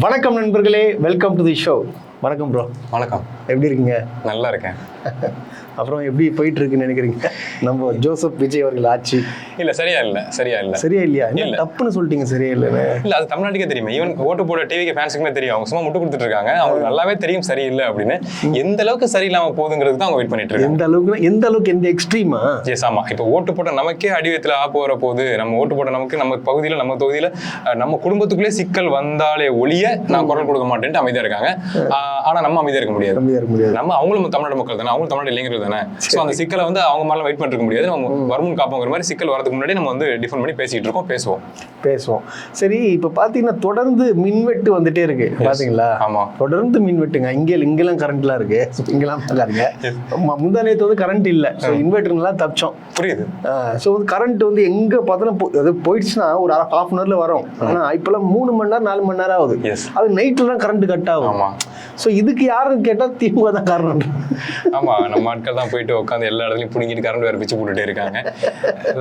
வணக்கம் நண்பர்களே, welcome to the show. வணக்கம் ப்ரோ. வணக்கம். எப்படி இருக்கீங்க? நல்லா இருக்கேன். அப்புறம் எப்படி போயிட்டு இருக்குன்னு நினைக்கிறீங்க நம்ம ஜோசப் விஜய் அவர்கள் ஆட்சி? இல்ல சரியா இல்லையா? இல்ல தப்புன்னு சொல்லிட்டீங்க. சரியா இல்லைன்னு இல்ல, அது தமிழ்நாட்டுக்கே தெரியுமே. ஈவன் ஓட்டு போட டிவிக்கு ஃபேன்ஸுக்குமே தெரியும். அவங்க சும்மா முட்டு கொடுத்துட்டு இருக்காங்க. அவங்க நல்லாவே தெரியும் சரியில்லை அப்படின்னு. எந்த அளவுக்கு சரியில்லாம போகுதுங்கிறது தான் அவங்க வெயிட் பண்ணிட்டு இருக்காங்க. எந்த அளவுக்கு எந்த எக்ஸ்ட்ரீமா? எஸ், ஆமா. இப்போ ஓட்டு போட்ட நமக்கே அடிவயத்துல போற போது, நம்ம ஓட்டு போட்ட நமக்கு நம்ம பகுதியில நம்ம தொகுதியில நம்ம குடும்பத்துக்குள்ளே சிக்கல் வந்தாலே ஒழிய நான் குரல் கொடுக்க மாட்டேன்ட்டு அமைதியா இருக்காங்க. ஆனா நம்ம அமைதியா இருக்க முடியாது. நம்ம அவங்களும் தமிழ்நாடு மக்கள் தானே, அவங்களும் தமிழ்நாடு இளைஞர்கள் தானே. சோ அந்த சிக்கலை வந்து அவங்க மேல வெயிட் பண்ணிருக்க முடியாது. நம்ம வருமுன் காப்போங்கிற மாதிரி சிக்கல் வரதுக்கு முன்னாடி நம்ம வந்து டிஃபன் பண்ணி பேசிட்டு இருக்கோம், பேசுவோம். சரி, இப்ப பாத்தீங்கன்னா தொடர்ந்து மின்வெட்டு வந்துட்டே இருக்கு பாத்தீங்களா? ஆமா, தொடர்ந்து மின்வெட்டுங்க. இங்கெல்லாம் கரண்ட்லாம் இருக்கு, இங்கெல்லாம் பாருங்க. முந்தானேத்து வந்து கரண்ட் இல்ல, இன்வெர்டர்லாம் தப்பிச்சோம். புரியுது. ஸோ வந்து கரண்ட் வந்து எங்க பார்த்தாலும் போயிடுச்சுன்னா ஒரு ஹாஃப் அன் ஹவர்ல வரும். ஆனா இப்பெல்லாம் 3 மணி நேரம் 4 மணி நேரம் ஆகுது. அது நைட்ல தான் கரண்ட் கட் ஆகும். ஸோ இதுக்கு யாருன்னு கேட்டா திமுக தான் காரணம். ஆமா, நம்ம ஆட்கள் தான் போயிட்டு உட்காந்து எல்லா இடத்துலையும் புடிங்கிட்டு கரண்ட் வேற பிச்சு போட்டுட்டே இருக்காங்க.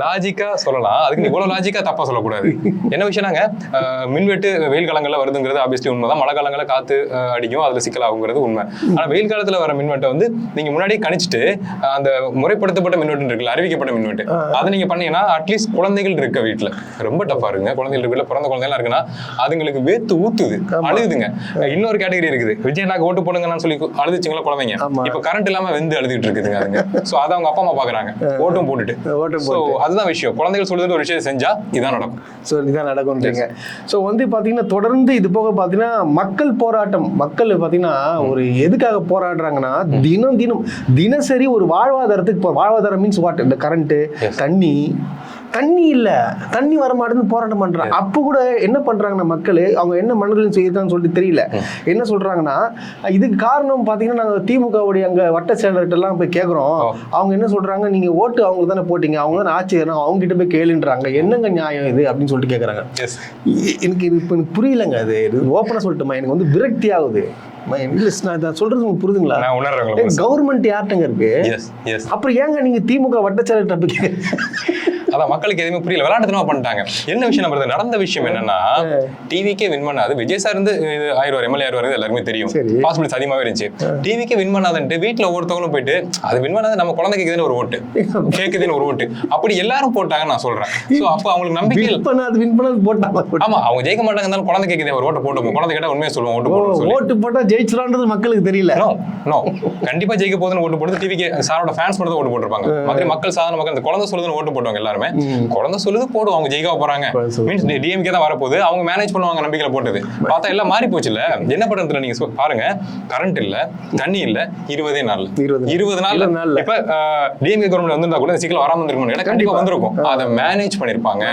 லாஜிக்கா சொல்லலாம், அதுக்கு இவ்வளவு லாஜிக்கா தப்பா சொல்லக்கூடாது. என்ன விஷயம்னாங்க, மின்வெட்டு வெயில் காலங்கள்ல வருதுங்கிறது ஆப்வியஸ்லி உண்மைதான். மழை காலங்கள்ல காத்து அடிக்கும், அதுல சிக்கலாகுங்கிறது உண்மை. ஆனா வெயில் காலத்துல வர மின்வெட்டை வந்து நீங்க முன்னாடியே கணிச்சிட்டு அந்த முறைப்படுத்தப்பட்ட மின்வெட்டு இருக்குல்ல, அறிவிக்கப்பட்ட மின்வெட்டு, அதை நீங்க பண்ணீங்கன்னா அட்லீஸ்ட் குழந்தைகள் இருக்க வீட்டுல ரொம்ப டஃபா இருக்குங்க. குழந்தைகள் வீட்டுல பிறந்த குழந்தைகள் இருக்குன்னா அதுங்களுக்கு வேத்து ஊத்துது, அழுதுங்க. இன்னொரு கேட்டகரி இருக்குது, விஜய் நாக்கு ஓட்டு போடுங்கன்னு சொல்லி அழுதுச்சுங்களா குழந்தைங்க. இப்ப கரண்ட் இல்லாம வெந்து அழுதுட்டு இருக்குதுங்க அதுங்க. சோ அதை அவங்க அப்பா அம்மா பாக்குறாங்க, ஓட்டும் போட்டுட்டு. அதுதான் விஷயம். குழந்தைகள் சொல்றது ஒரு விஷயம் செஞ்சா இதான் நடக்கும். சோ இதான் நடக்கும்ன்றீங்க. சோ வந்து பாத்தீங்கன்னா தொடர்ந்து இது போக பாத்தீங்கன்னா மக்கள் போராட்டம். மக்கள் பாத்தீங்கன்னா ஒரு எதுக்காக போராடுறாங்கன்னா, தினசரி ஒரு வாழ்வாதாரத்துக்கு, வாழ்வாதாரம் மீன்ஸ் வாட், இந்த கரண்ட், தண்ணி இல்ல, தண்ணி வர மாட்டேன்னு போராட்டம் பண்றாங்க. அப்ப கூட என்ன பண்றாங்கன்னா மக்கள், அவங்க என்ன மனதில் செய்யறாங்கன்னு சொல்லிட்டு தெரியல. என்ன சொல்றாங்கன்னா, இதுக்கு காரணம் பாத்தீங்கன்னா நாங்க திமுகவுடைய அங்க வட்ட செயலர்கிட்ட எல்லாம் போய் கேக்குறோம். அவங்க என்ன சொல்றாங்க, நீங்க ஓட்டு அவங்களுக்கு தானே போட்டீங்க, அவங்க தானே ஆட்சி, அவங்க கிட்ட போய் கேளுன்றாங்க. என்னங்க நியாயம் இது அப்படின்னு சொல்லிட்டு கேக்குறாங்க. எனக்கு இப்ப எனக்கு புரியலங்க. அது ஓப்பனா சொல்லட்டுமா, எனக்கு வந்து விரக்தி ஆகுது. சொல்றது உங்களுக்கு புரியுதுங்களா? கவர்மெண்ட் யார்ட்டங்க இருக்கு, அப்புறம் ஏங்க நீங்க திமுக வட்ட செயலர்கிட்ட? அதான் மக்களுக்கு எதுவுமே புரியல, விளையாட்டுத்தனமா பண்ணிட்டாங்க. என்ன விஷயம் நம்ம நடந்த விஷயம் என்னன்னா, டிவிக்கே வின் பண்ணாது. விஜய் சார் இருந்து ஆயிரம் எம்எல்ஏ ஆயிரம் எல்லாருமே தெரியும், பாசிபிலிட்டி அதிகமாவே இருந்துச்சு. டிவிக்கே வின் பண்ணாதுன்ட்டு வீட்டுல ஒவ்வொருத்தவங்களும் போயிட்டு அது வின் பண்ணாது, நம்ம குழந்தைக்கு கேக்குதுன்னு ஒரு ஓட்டு, கேக்குதுன்னு ஒரு ஓட்டு, அப்படி எல்லாரும் போட்டாங்கன்னு நான் சொல்றேன். சோ அப்ப அவங்களுக்கு நம்பிக்கை போட்டாங்க. ஆமா, அவங்க ஜெயிக்க மாட்டாங்க, குழந்தை கேக்குது ஒரு ஓட்டு போட்டு, குழந்தை கேட்டா உண்மையை சொல்லுவோம், ஓட்டு போட்டா ஜெயிச்சிடான்றது மக்களுக்கு தெரியல. நோ, கண்டிப்பா ஜெயிக்க போதுன்னு ஓட்டு போட்டு டிவிக்கு சாரோட ஃபேன்ஸ் மட்டும் ஓட்டு போட்டுருப்பாங்க. மற்ற மக்கள், சாதாரண மக்கள், இந்த குழந்தை சொல்லுதுன்னு ஓட்டு போட்டுவாங்க. எல்லாரும் குழந்தை சொல்லுது போடுவோம், அவங்க ஜெயிக்க போறாங்க, மீன்ஸ் டிஎம்கே தான் வரப்போகுது, அவங்க மேனேஜ் பண்ணுவாங்க நம்பிக்கையில போட்டது. பார்த்தா எல்லாம் மாறி போச்சுல. என்ன பண்றதுல நீங்க பாருங்க, கரண்ட் இல்ல, தண்ணி இல்ல, 20 நாள் இப்ப டிஎம்கே கவர்மெண்ட் வந்திருந்தா கூட சிக்கல் வராம இருந்திருக்கும். ஏன்னா கண்டிப்பா வந்திருக்கும். அதை மேனேஜ் பண்ணிருப்பாங்க.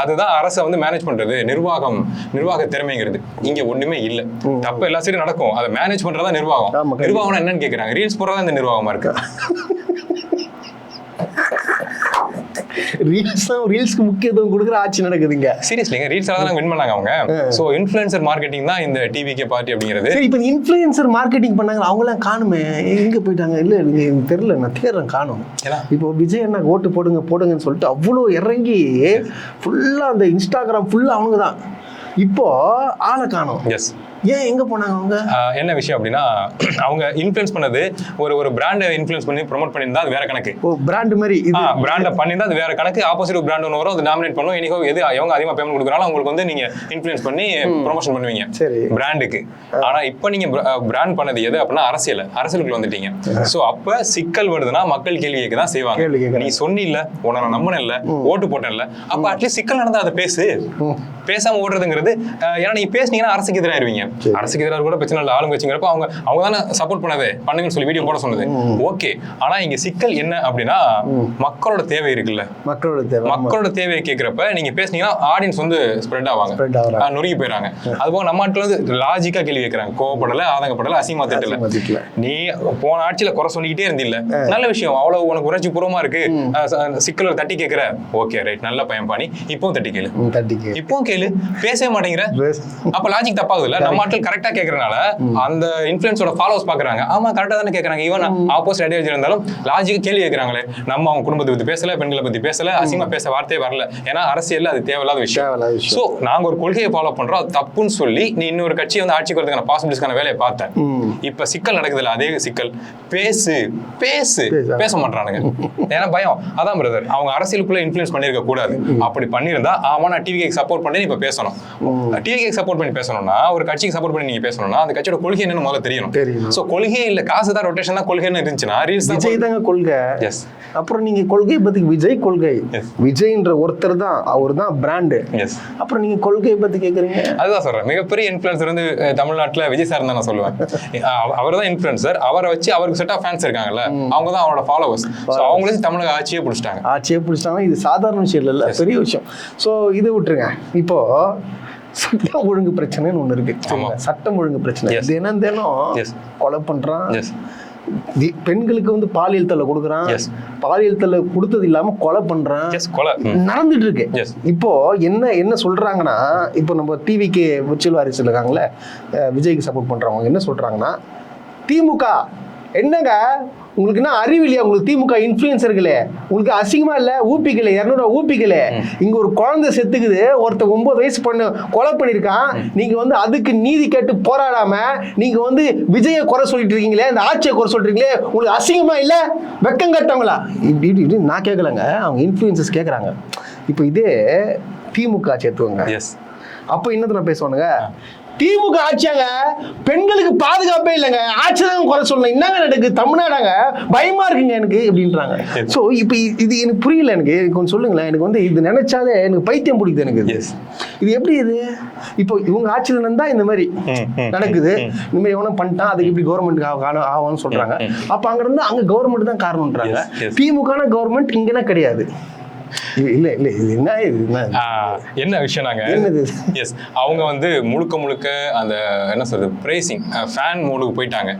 அதுதான் அரசை வந்து மேனேஜ் பண்றது, நிர்வாக திறமைங்கிறது. இங்க ஒண்ணுமே இல்ல. தப்பு எல்லா சைடும் நடக்கும், அதை மேனேஜ் பண்றதா நிர்வாகம். நிர்வாகம் என்னன்னு கேக்குறாங்க, ரீல்ஸ் போடுறதா இந்த நிர்வாகமா இருக்கு. ரீல்ஸ்க்கு முக்கியத்துவம் கொடுக்குற ஆட்சி நடக்குதுங்க. சீரியஸ்லிங்க, ரீல்ஸ்ல தான் வின் பண்ணாங்க அவங்க. சோ இன்ஃப்ளூயன்சர் மார்க்கெட்டிங் தான் இந்த டிவிகே பார்ட்டி அப்படிங்கிறது. சரி, இப்போ இன்ஃப்ளூயன்சர் மார்க்கெட்டிங் பண்ணாங்க, அவங்க எல்லாம் காணுமே, எங்க போயிட்டாங்க? இல்ல எனக்கு தெரியல, நான் தேடுறேன், காணும். இப்போ விஜய் என்ன ஓட்டு போடுங்கன்னு சொல்லிட்டு அவ்வளோ இறங்கி ஃபுல்லா அந்த இன்ஸ்டாகிராம் ஃபுல்லா அவங்க தான். இப்போ ஆளை காணும். எஸ், ஏன் எங்க போனாங்க அவங்க? என்ன விஷயம் அப்படின்னா, அவங்க இன்ஃப்ளூயன்ஸ் பண்ணது ஒரு பிராண்டை இன்ஃப்ளூயன்ஸ் பண்ணி ப்ரோமோட் பண்ணியிருந்தா அது வேற கணக்கு. பிராண்ட் மாதிரி பிராண்டை பண்ணியிருந்தா அது வேற கணக்கு. ஆப்போசிட் பிராண்ட் ஒன்று வரும், அது டாமினேட் பண்ணும். இனிக்கோ எது அவங்க அதிகமாக பேமெண்ட் கொடுக்குறாலும் உங்களுக்கு வந்து நீங்க இன்ஃப்ளூயன்ஸ் பண்ணி ப்ரொமோஷன் பண்ணுவீங்க பிராண்டுக்கு. ஆனா இப்போ நீங்க பிராண்ட் பண்ணது எது அப்படின்னா அரசியலுக்குள்ள வந்துட்டீங்க. சோ அப்ப சிக்கல் வருதுன்னா மக்கள் கேள்வி கேட்க தான் செய்வாங்க. நீ சொன்னில்ல, உன்னை நான் நம்பின இல்ல, ஓட்டு போட்டேன் இல்ல, அப்ப அட்லீஸ்ட் சிக்கல் நடந்தா அதை பேசாம ஓடுறதுங்கிறது. ஏன்னா நீங்க பேசுனீங்கன்னா அரசுக்கு எதிராயிருவீங்க. அரசுக்கு எதிராக கூட பிரச்சனை இல்லை, ஆளுங்கட்சிங்கிறப்ப அவங்க தானே சப்போர்ட் பண்ணுங்கன்னு சொல்லி வீடியோ போட சொன்னது. ஓகே, ஆனா இங்க சிக்கல் என்ன அப்படின்னா, மக்களோட தேவை இருக்குல்ல, மக்களோட தேவையை கேட்கிறப்ப நீங்க பேசுனீங்கன்னா ஆடியன்ஸ் வந்து ஸ்ப்ரெட் ஆவாங்க, நொறுங்கி போயிறாங்க. அதுபோக நம்ம ஆட்கள் வந்து லாஜிக்கா கேள்வி கேட்கறாங்க, கோவப்படல, ஆதங்கப்படல, அசிங்கமா திட்டல. நீ போன ஆட்சியில குறை சொல்லிக்கிட்டே இருந்தில்ல, நல்ல விஷயம், அவ்வளவு உனக்கு உணர்ச்சி பூர்வமா இருக்கு, சிக்கல தட்டி கேட்கிற, ஓகே ரைட், நல்ல பையன் பாணி, இப்பவும் தட்டி கேளு, இப்பவும் கேளு, பேசவே மாட்டேங்கிற அப்ப லாஜிக் தப்பாகுது இல்ல. நம்ம ஆட்கள் கரெக்டா கேக்குறனால அந்த இன்ஃபுளுன்ஸோட ஃபாலோவர்ஸ் பாக்குறாங்க, ஆமா கரெக்டா தானே கேக்குறாங்க. ஈவன் ஆப்போசிட் ஐடியாலஜி இருந்தாலும் லாஜிக் கேள்வி கேட்கறாங்களே, நம்ம அவங்க குடும்பத்தை பத்தி பேசல, பெண்களை பத்தி பேசல, அசிங்கமா பேச வார்த்தையே வரல. ஏன்னா அரசியல் அது தேவையில்லாத விஷயம். சோ நாங்க ஒரு கொள்கையை ஃபாலோ பண்றோம், அது தப்புன்னு சொல்லி நீ இன்னொரு கட்சி வந்து ஆட்சிக்கு வரதுக்கான பாசிபிலிட்டிஸ்க்கான வேலையை பார்த்தேன். இப்ப சிக்கல் நடக்குதுல்ல, அதே சிக்கல். பேசு பேசு பேச மாட்டானுங்க. ஏன்னா பயம். அதான் பிரதர், அவங்க அரசியலுக்குள்ள இன்ஃபுளுன்ஸ் பண்ணிருக்க கூடாது. அப்படி பண்ணிருந்தா ஆமா நான் டிவிக்கு சப்போர்ட் பண்ணி இப்ப பேசணும். டிவிக்கு சப்போர்ட் பண்ணி பேசணும்னா, ஒரு கட்சிக்கு சப்போர்ட் பண்ணி நீங்க பேசணும்னா அந்த கட்சியோட கொள்கை என்னன்னு முதல்ல தெரியணும். சோ கொள்கையே இல்ல, காசு தான் ரொட்டேஷன் தான் கொள்கைன்னு இருந்துச்சுன்னா விஜய் தாங்க கொள்கை. எஸ். அப்புறம் நீங்க கொள்கை பத்தி விஜய் கொள்கை, விஜய்ன்ற ஒருத்தர் தான், அவர் தான் பிராண்டு. எஸ். அப்புறம் நீங்க கொள்கையை பத்தி கேக்குறீங்க. அதுதான் சொல்றேன், மிகப்பெரிய இன்ஃபுளுன்சர் வந்து தமிழ்நாட்டுல விஜய் சார் தான் நான் சொல்லுவேன். அவர் தான் இன்ஃபுளுன்சர். அவரை வச்சு அவருக்கு செட் ஆஃப் ஃபேன்ஸ் இருக்காங்கல்ல, அவங்க தான் அவரோட ஃபாலோவர்ஸ். சோ அவங்களே தமிழக ஆட்சியே பிடிச்சிட்டாங்க. இது சாதாரண விஷயம் இல்ல, பெரிய விஷயம். சோ இது விட்டுருங்க. இப்போ சட்டம் ஒழுங்கு பிரச்சனைன்னு ஒண்ணு இருக்கு. சட்டம் ஒழுங்கு பிரச்சனை இது என்னன்னு கொலை பண்றான், பெண்களுக்கு வந்து பாலியல் தொல்லை கொடுக்குறான், பாலியல் தொல்லை கொடுத்தது இல்லாம கொலை பண்றான், நடந்துட்டு இருக்கு. இப்போ என்ன சொல்றாங்கன்னா, இப்போ நம்ம டிவிக்கு விர்ச்சுவல் வாரிசு இருக்காங்களே, விஜய்க்கு சப்போர்ட் பண்றவங்க என்ன சொல்றாங்கன்னா, திமுக என்னங்க உங்களுக்கு என்ன அறிவில்லையா, உங்களுக்கு திமுக இன்ஃப்ளூயன்சர்களே, உங்களுக்கு அசிங்கமா இல்ல, ஊப்பிக்கல 200 ஊப்பிக்கல, இங்க ஒரு குழந்தை செத்துக்குது, ஒருத்தர் 9 வயசு பொண்ணு கொலை பண்ணிருக்கான், நீங்க வந்து அதுக்கு நீதி கேட்டு போராடாம நீங்க வந்து விஜய குறை சொல்லிட்டு இருக்கீங்களே, இந்த ஆட்சியை குறை சொல்றீங்களே, உங்களுக்கு அசிங்கமா இல்ல, வெக்கம் கட்டவங்களா? இப்படி நான் கேட்கலங்க, அவங்க இன்ஃப்ளூயன்சஸ் கேட்கறாங்க. இப்போ இதே திமுக சேர்த்துவங்க, அப்போ என்னது பேசுவானுங்க, திமுக ஆட்சியாங்க பெண்களுக்கு பாதுகாப்பே இல்லைங்க, ஆட்சிதான் குறை சொல்லணும், என்னங்க நடக்குது தமிழ்நாடாங்க, பயமா இருக்குங்க எனக்கு அப்படின்றாங்க. ஸோ இப்போ இது எனக்கு புரியல, எனக்கு கொஞ்சம் சொல்லுங்களேன். எனக்கு வந்து இது நினைச்சாலே எனக்கு பைத்தியம் பிடிக்குது எனக்கு. இது எப்படி இது இப்போ இவங்க ஆட்சியில் இருந்தா இந்த மாதிரி நடக்குது, இந்த மாதிரி எவனும் பண்ணிட்டான், அதுக்கு இப்படி கவர்மெண்ட் ஆகும்னு சொல்றாங்க. அப்ப அங்க இருந்து அங்க கவர்மெண்ட் தான் காரணம்ன்றாங்க. திமுக கவர்மெண்ட் இங்கன்னா கிடையாது. இல்ல இல்ல இது என்ன விஷயம் நாங்க எஸ் அவங்க வந்து முழுக்க அந்த என்ன சொல்றது பிரைசிங் ஃபேன் மூடுக்கு போயிட்டாங்க.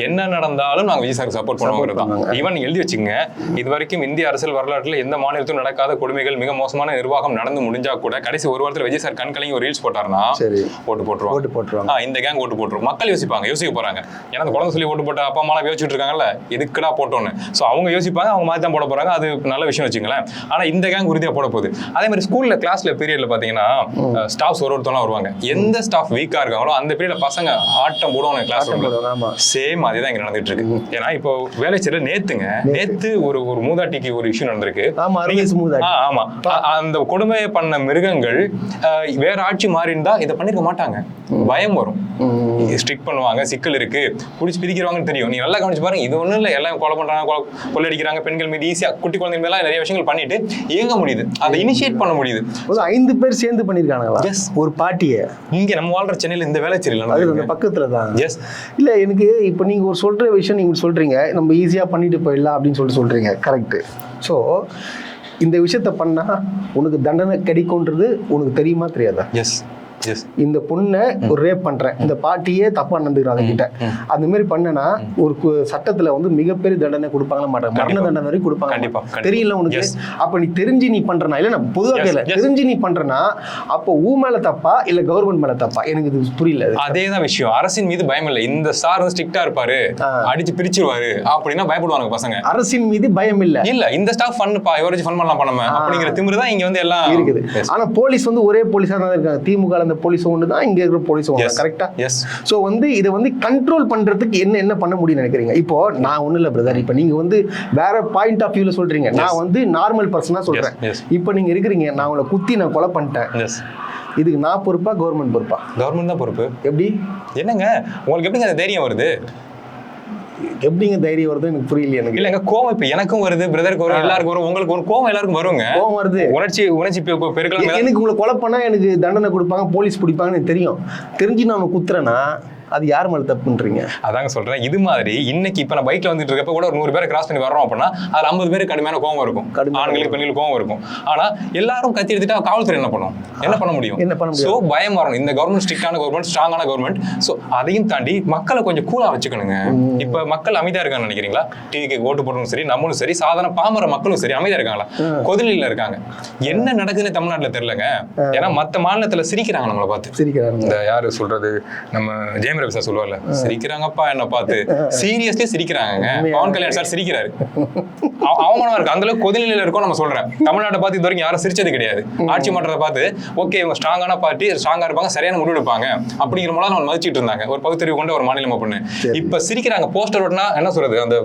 என்ன நடந்தாலும் நாங்க விஜய் சாருக்கு சப்போர்ட் பண்ணுவோம். ஈவன் எழுதி வச்சுங்க, இது வரைக்கும் இந்திய அரசியல் வரலாற்றில் எந்த மாநிலத்திலும் நடக்காத கொடுமைகள், மிக மோசமான நிர்வாகம் நடந்து முடிஞ்சா கூட கடைசி ஒரு வாரத்தில் விஜய் சார் கண்கலங்கி ஒரு ரீல்ஸ் போட்டாருன்னா ஓட்டு போட்டுருவாங்க. இந்த கேங் ஓட்டு போட்டுரும். மக்கள் யோசிக்க போறாங்க. ஏன்னா அந்த குழந்தை சொல்லி ஓட்டு போட்ட அப்பா அம்மா யோசிச்சுட்டு இருக்காங்கல்ல, எதுக்குடா போட்டோன்னு. ஸோ அவங்க யோசிப்பாங்க, அவங்க மாதிரி தான் போட போறாங்க. அது நல்ல விஷயம் வச்சுங்களேன். ஆனா இந்த கேங் உறுதியா போட போகுது. அதே மாதிரி ஸ்கூல்ல கிளாஸ்ல பீரியட்ல பாத்தீங்கன்னா ஸ்டாஃப்ஸ் ஒருத்தவங்க வருவாங்க. எந்த ஸ்டாஃப் வீக்கா இருக்காங்களோ அந்த பீரியட்ல பசங்க ஆட்டம் போடுவாங்க கிளாஸ் ரூம்ல. சேம் அதேதான் இங்க நடந்துட்டு இருக்கு. ஏன்னா இப்போ வேலைச்சேரியில நேத்து ஒரு மூதாட்டிக்கு ஒரு இஷ்யூ நடந்திருக்கு. ஆமா, அந்த கொடுமையை பண்ண மிருகங்கள் வேற ஆட்சி மாறி இருந்தா இதை பண்ணிருக்க மாட்டாங்க. பயம் வரும், ஸ்ட்ரிக்ட் பண்ணுவாங்க, சிக்கல் இருக்கு, புடிச்சு பிரிக்கிறாங்கன்னு தெரியும். நீ நல்லா கவனிச்சு பாருங்க, இது ஒண்ணும் இல்ல, எல்லாம் கொலை பண்றாங்க, கொள்ளடிக்கிறாங்க, பெண்கள் மீது ஈஸியா, குட்டி குழந்தை மேல நிறைய விஷயங்கள் பண்ணிட்டு இயங்க முடியுது, அதை இனிஷியேட் பண்ண முடியுது. 5 பேர் சேர்ந்து பண்ணிருக்காங்களா ஒரு பார்ட்டியை? இங்க நம்ம வாழ்ற சென்னையில இந்த வேலை தெரியல, பக்கத்துல தான். இல்ல எனக்கு இப்ப நீங்க ஒரு சொல்ற விஷயம் நீங்க சொல்றீங்க, நம்ம ஈஸியா பண்ணிட்டு போயிடலாம் அப்படின்னு சொல்றீங்க, கரெக்ட். ஸோ இந்த விஷயத்த பண்ணா உனக்கு தண்டனை கிடைக்கும்ன்றது உனக்கு தெரியுமா தெரியாதா? இந்த பொண்ணை ஒரு ரேப் பண்றேன், இந்த பாட்டியே தப்பா நடந்துக்கிறாங்க கிட்ட, அந்த மாதிரி பண்ணனா ஒரு சட்டத்துல வந்து மிகப்பெரிய தண்டனை கொடுப்பாங்களா மாட்டாங்க, மரண தண்டனை வரைக்கும் கொடுப்பாங்க. தெரியல உனக்கு? அப்ப நீ தெரிஞ்சு நீ பண்றனா, இல்ல நான் பொதுவா கேட்கல, தெரிஞ்சு நீ பண்றனா அப்போ ஊ மேல தப்பா இல்ல கவர்மெண்ட் மேல தப்பா? எனக்கு இது புரியல. அதேதான் விஷயம். அரசின் மீது பயம் இல்ல. இந்த சார் வந்து ஸ்ட்ரிக்டா இருப்பாரு, அடிச்சு பிரிச்சிருவாரு அப்படின்னா பயப்படுவாங்க பசங்க. அரசின் மீது பயம் இல்ல, இந்த ஸ்டாஃப் ஃபன்னுப்பா, எவரேஜ் ஃபன் பண்ணலாம் பண்ணாம அப்படிங்கிற திமிரு தான் இங்க வந்து எல்லாம் இருக்குது. ஆனா போலீஸ் வந்து ஒரே போலீஸா தான் இருக்காங்க. திமுக அந்த போலீஸ் ஒன்று தான், இங்க இருக்கிற போலீஸ் ஒன்று, கரெக்டா? எஸ். சோ வந்து இதை வந்து கண்ட்ரோல் பண்றதுக்கு என்ன பண்ண முடியும்னு நினைக்கிறீங்க? இப்போ நான் ஒண்ணு இல்ல பிரதர், இப்போ நீங்க வந்து வேற பாயிண்ட் ஆஃப் வியூல சொல்றீங்க, நான் வந்து நார்மல் பர்சனா சொல்றேன். இப்போ நீங்க இருக்கிறீங்க, நான் உங்களை குத்தி நான் கொலை பண்ணிட்டேன், இதுக்கு நான் பொறுப்பா கவர்மெண்ட் பொறுப்பா? கவர்மெண்ட் தான் பொறுப்பு. எப்படி? என்னங்க உங்களுக்கு எப்படிங்க அந்த தைரியம் வருது? எப்படிங்க தைரியம் வருது எனக்கு புரியல. எனக்கு இல்லங்க கோவம் இப்ப எனக்கும் வருது, பிரதருக்கு வரும், எல்லாருக்கும் வரும், உங்களுக்கு ஒரு கோவம் எல்லாருக்கும் வருங்க. கோவம் வருது, உணர்ச்சி பெருக்கலாம். எனக்கு உங்களை கொலை பண்ணா எனக்கு தண்டனை கொடுப்பாங்க, போலீஸ் பிடிப்பாங்கன்னு தெரியும். தெரிஞ்சு நான் குத்துறேன்னா அது யார் மேல தப்புன்றீங்க? அதாங்க சொல்றேன். இது மாதிரி இன்னைக்கு இப்ப நான் பைக்ல வந்துட்டு இருக்கப்ப கூட ஒரு 100 பேரை கிராஸ் பண்ணி வர்றோம் அப்படின்னா அதுல 50 பேருக்கு கடுமையான கோவம் இருக்கும், ஆண்களுக்கு பெண்களுக்கு கோவம் இருக்கும். ஆனா எல்லாரும் கத்தி எடுத்துட்டா காவல்துறை என்ன பண்ணும்? என்ன பண்ண முடியும்? சோ பயம் வரணும். இந்த கவர்மெண்ட் ஸ்ட்ரிக்டான கவர்மெண்ட், ஸ்ட்ராங்கான கவர்மெண்ட். சோ அதையும் தாண்டி மக்களை கொஞ்சம் கூலா வச்சுக்கணுங்க. இப்ப மக்கள் அமைதியா இருக்காங்கன்னு நினைக்கிறீங்களா? டிவிக்கு ஓட்டு போடணும் சரி, நம்மளும் சரி, சாதாரண பாமர மக்களும் சரி அமைதியா இருக்காங்களா? கொதிலில இருக்காங்க. என்ன நடக்குதுன்னு தமிழ்நாட்டுல தெரியலங்க. ஏன்னா மத்த மாநிலத்துல சிரிக்கிறாங்க நம்மளை பார்த்து. சிரிக்கிறாங்க. இந்த யாரு சொல்றது, நம்ம ஜெயம் ரவி சார் சொல்லுவார்ல, சிரிக்கிறாங்கப்பா என்ன பார்த்து. சீரியஸ்லி சிரிக்கிறாங்க. பவன் கல்யாண் சார் சிரிக்கிறாரு. அவமானமா இருக்கு. அந்த அளவுக்கு கொதிநிலையில இருக்கும். நம்ம சொல்றேன், தமிழ்நாட்டை பார்த்து இது வரைக்கும் யாரும் சிரிச்சது கிடையாது. ஆட்சி மாற்றத்தை பார்த்து ஓகே இவங்க ஸ்ட்ராங்கான பார்ட்டி, ஸ்ட்ராங்கா இருப்பாங்க, சரியான முடிவு எடுப்பாங்க அப்படிங்கிற மூலம் நம்ம மதிச்சிட்டு இருந்தாங்க. ஒரு பகுத்தறிவு கொண்ட ஒரு மாநிலம் அப்படின்னு. இப்ப சிரிக்கிறாங்க. போஸ்டர் ஓட்டினா என்ன சொல்றது, அந்த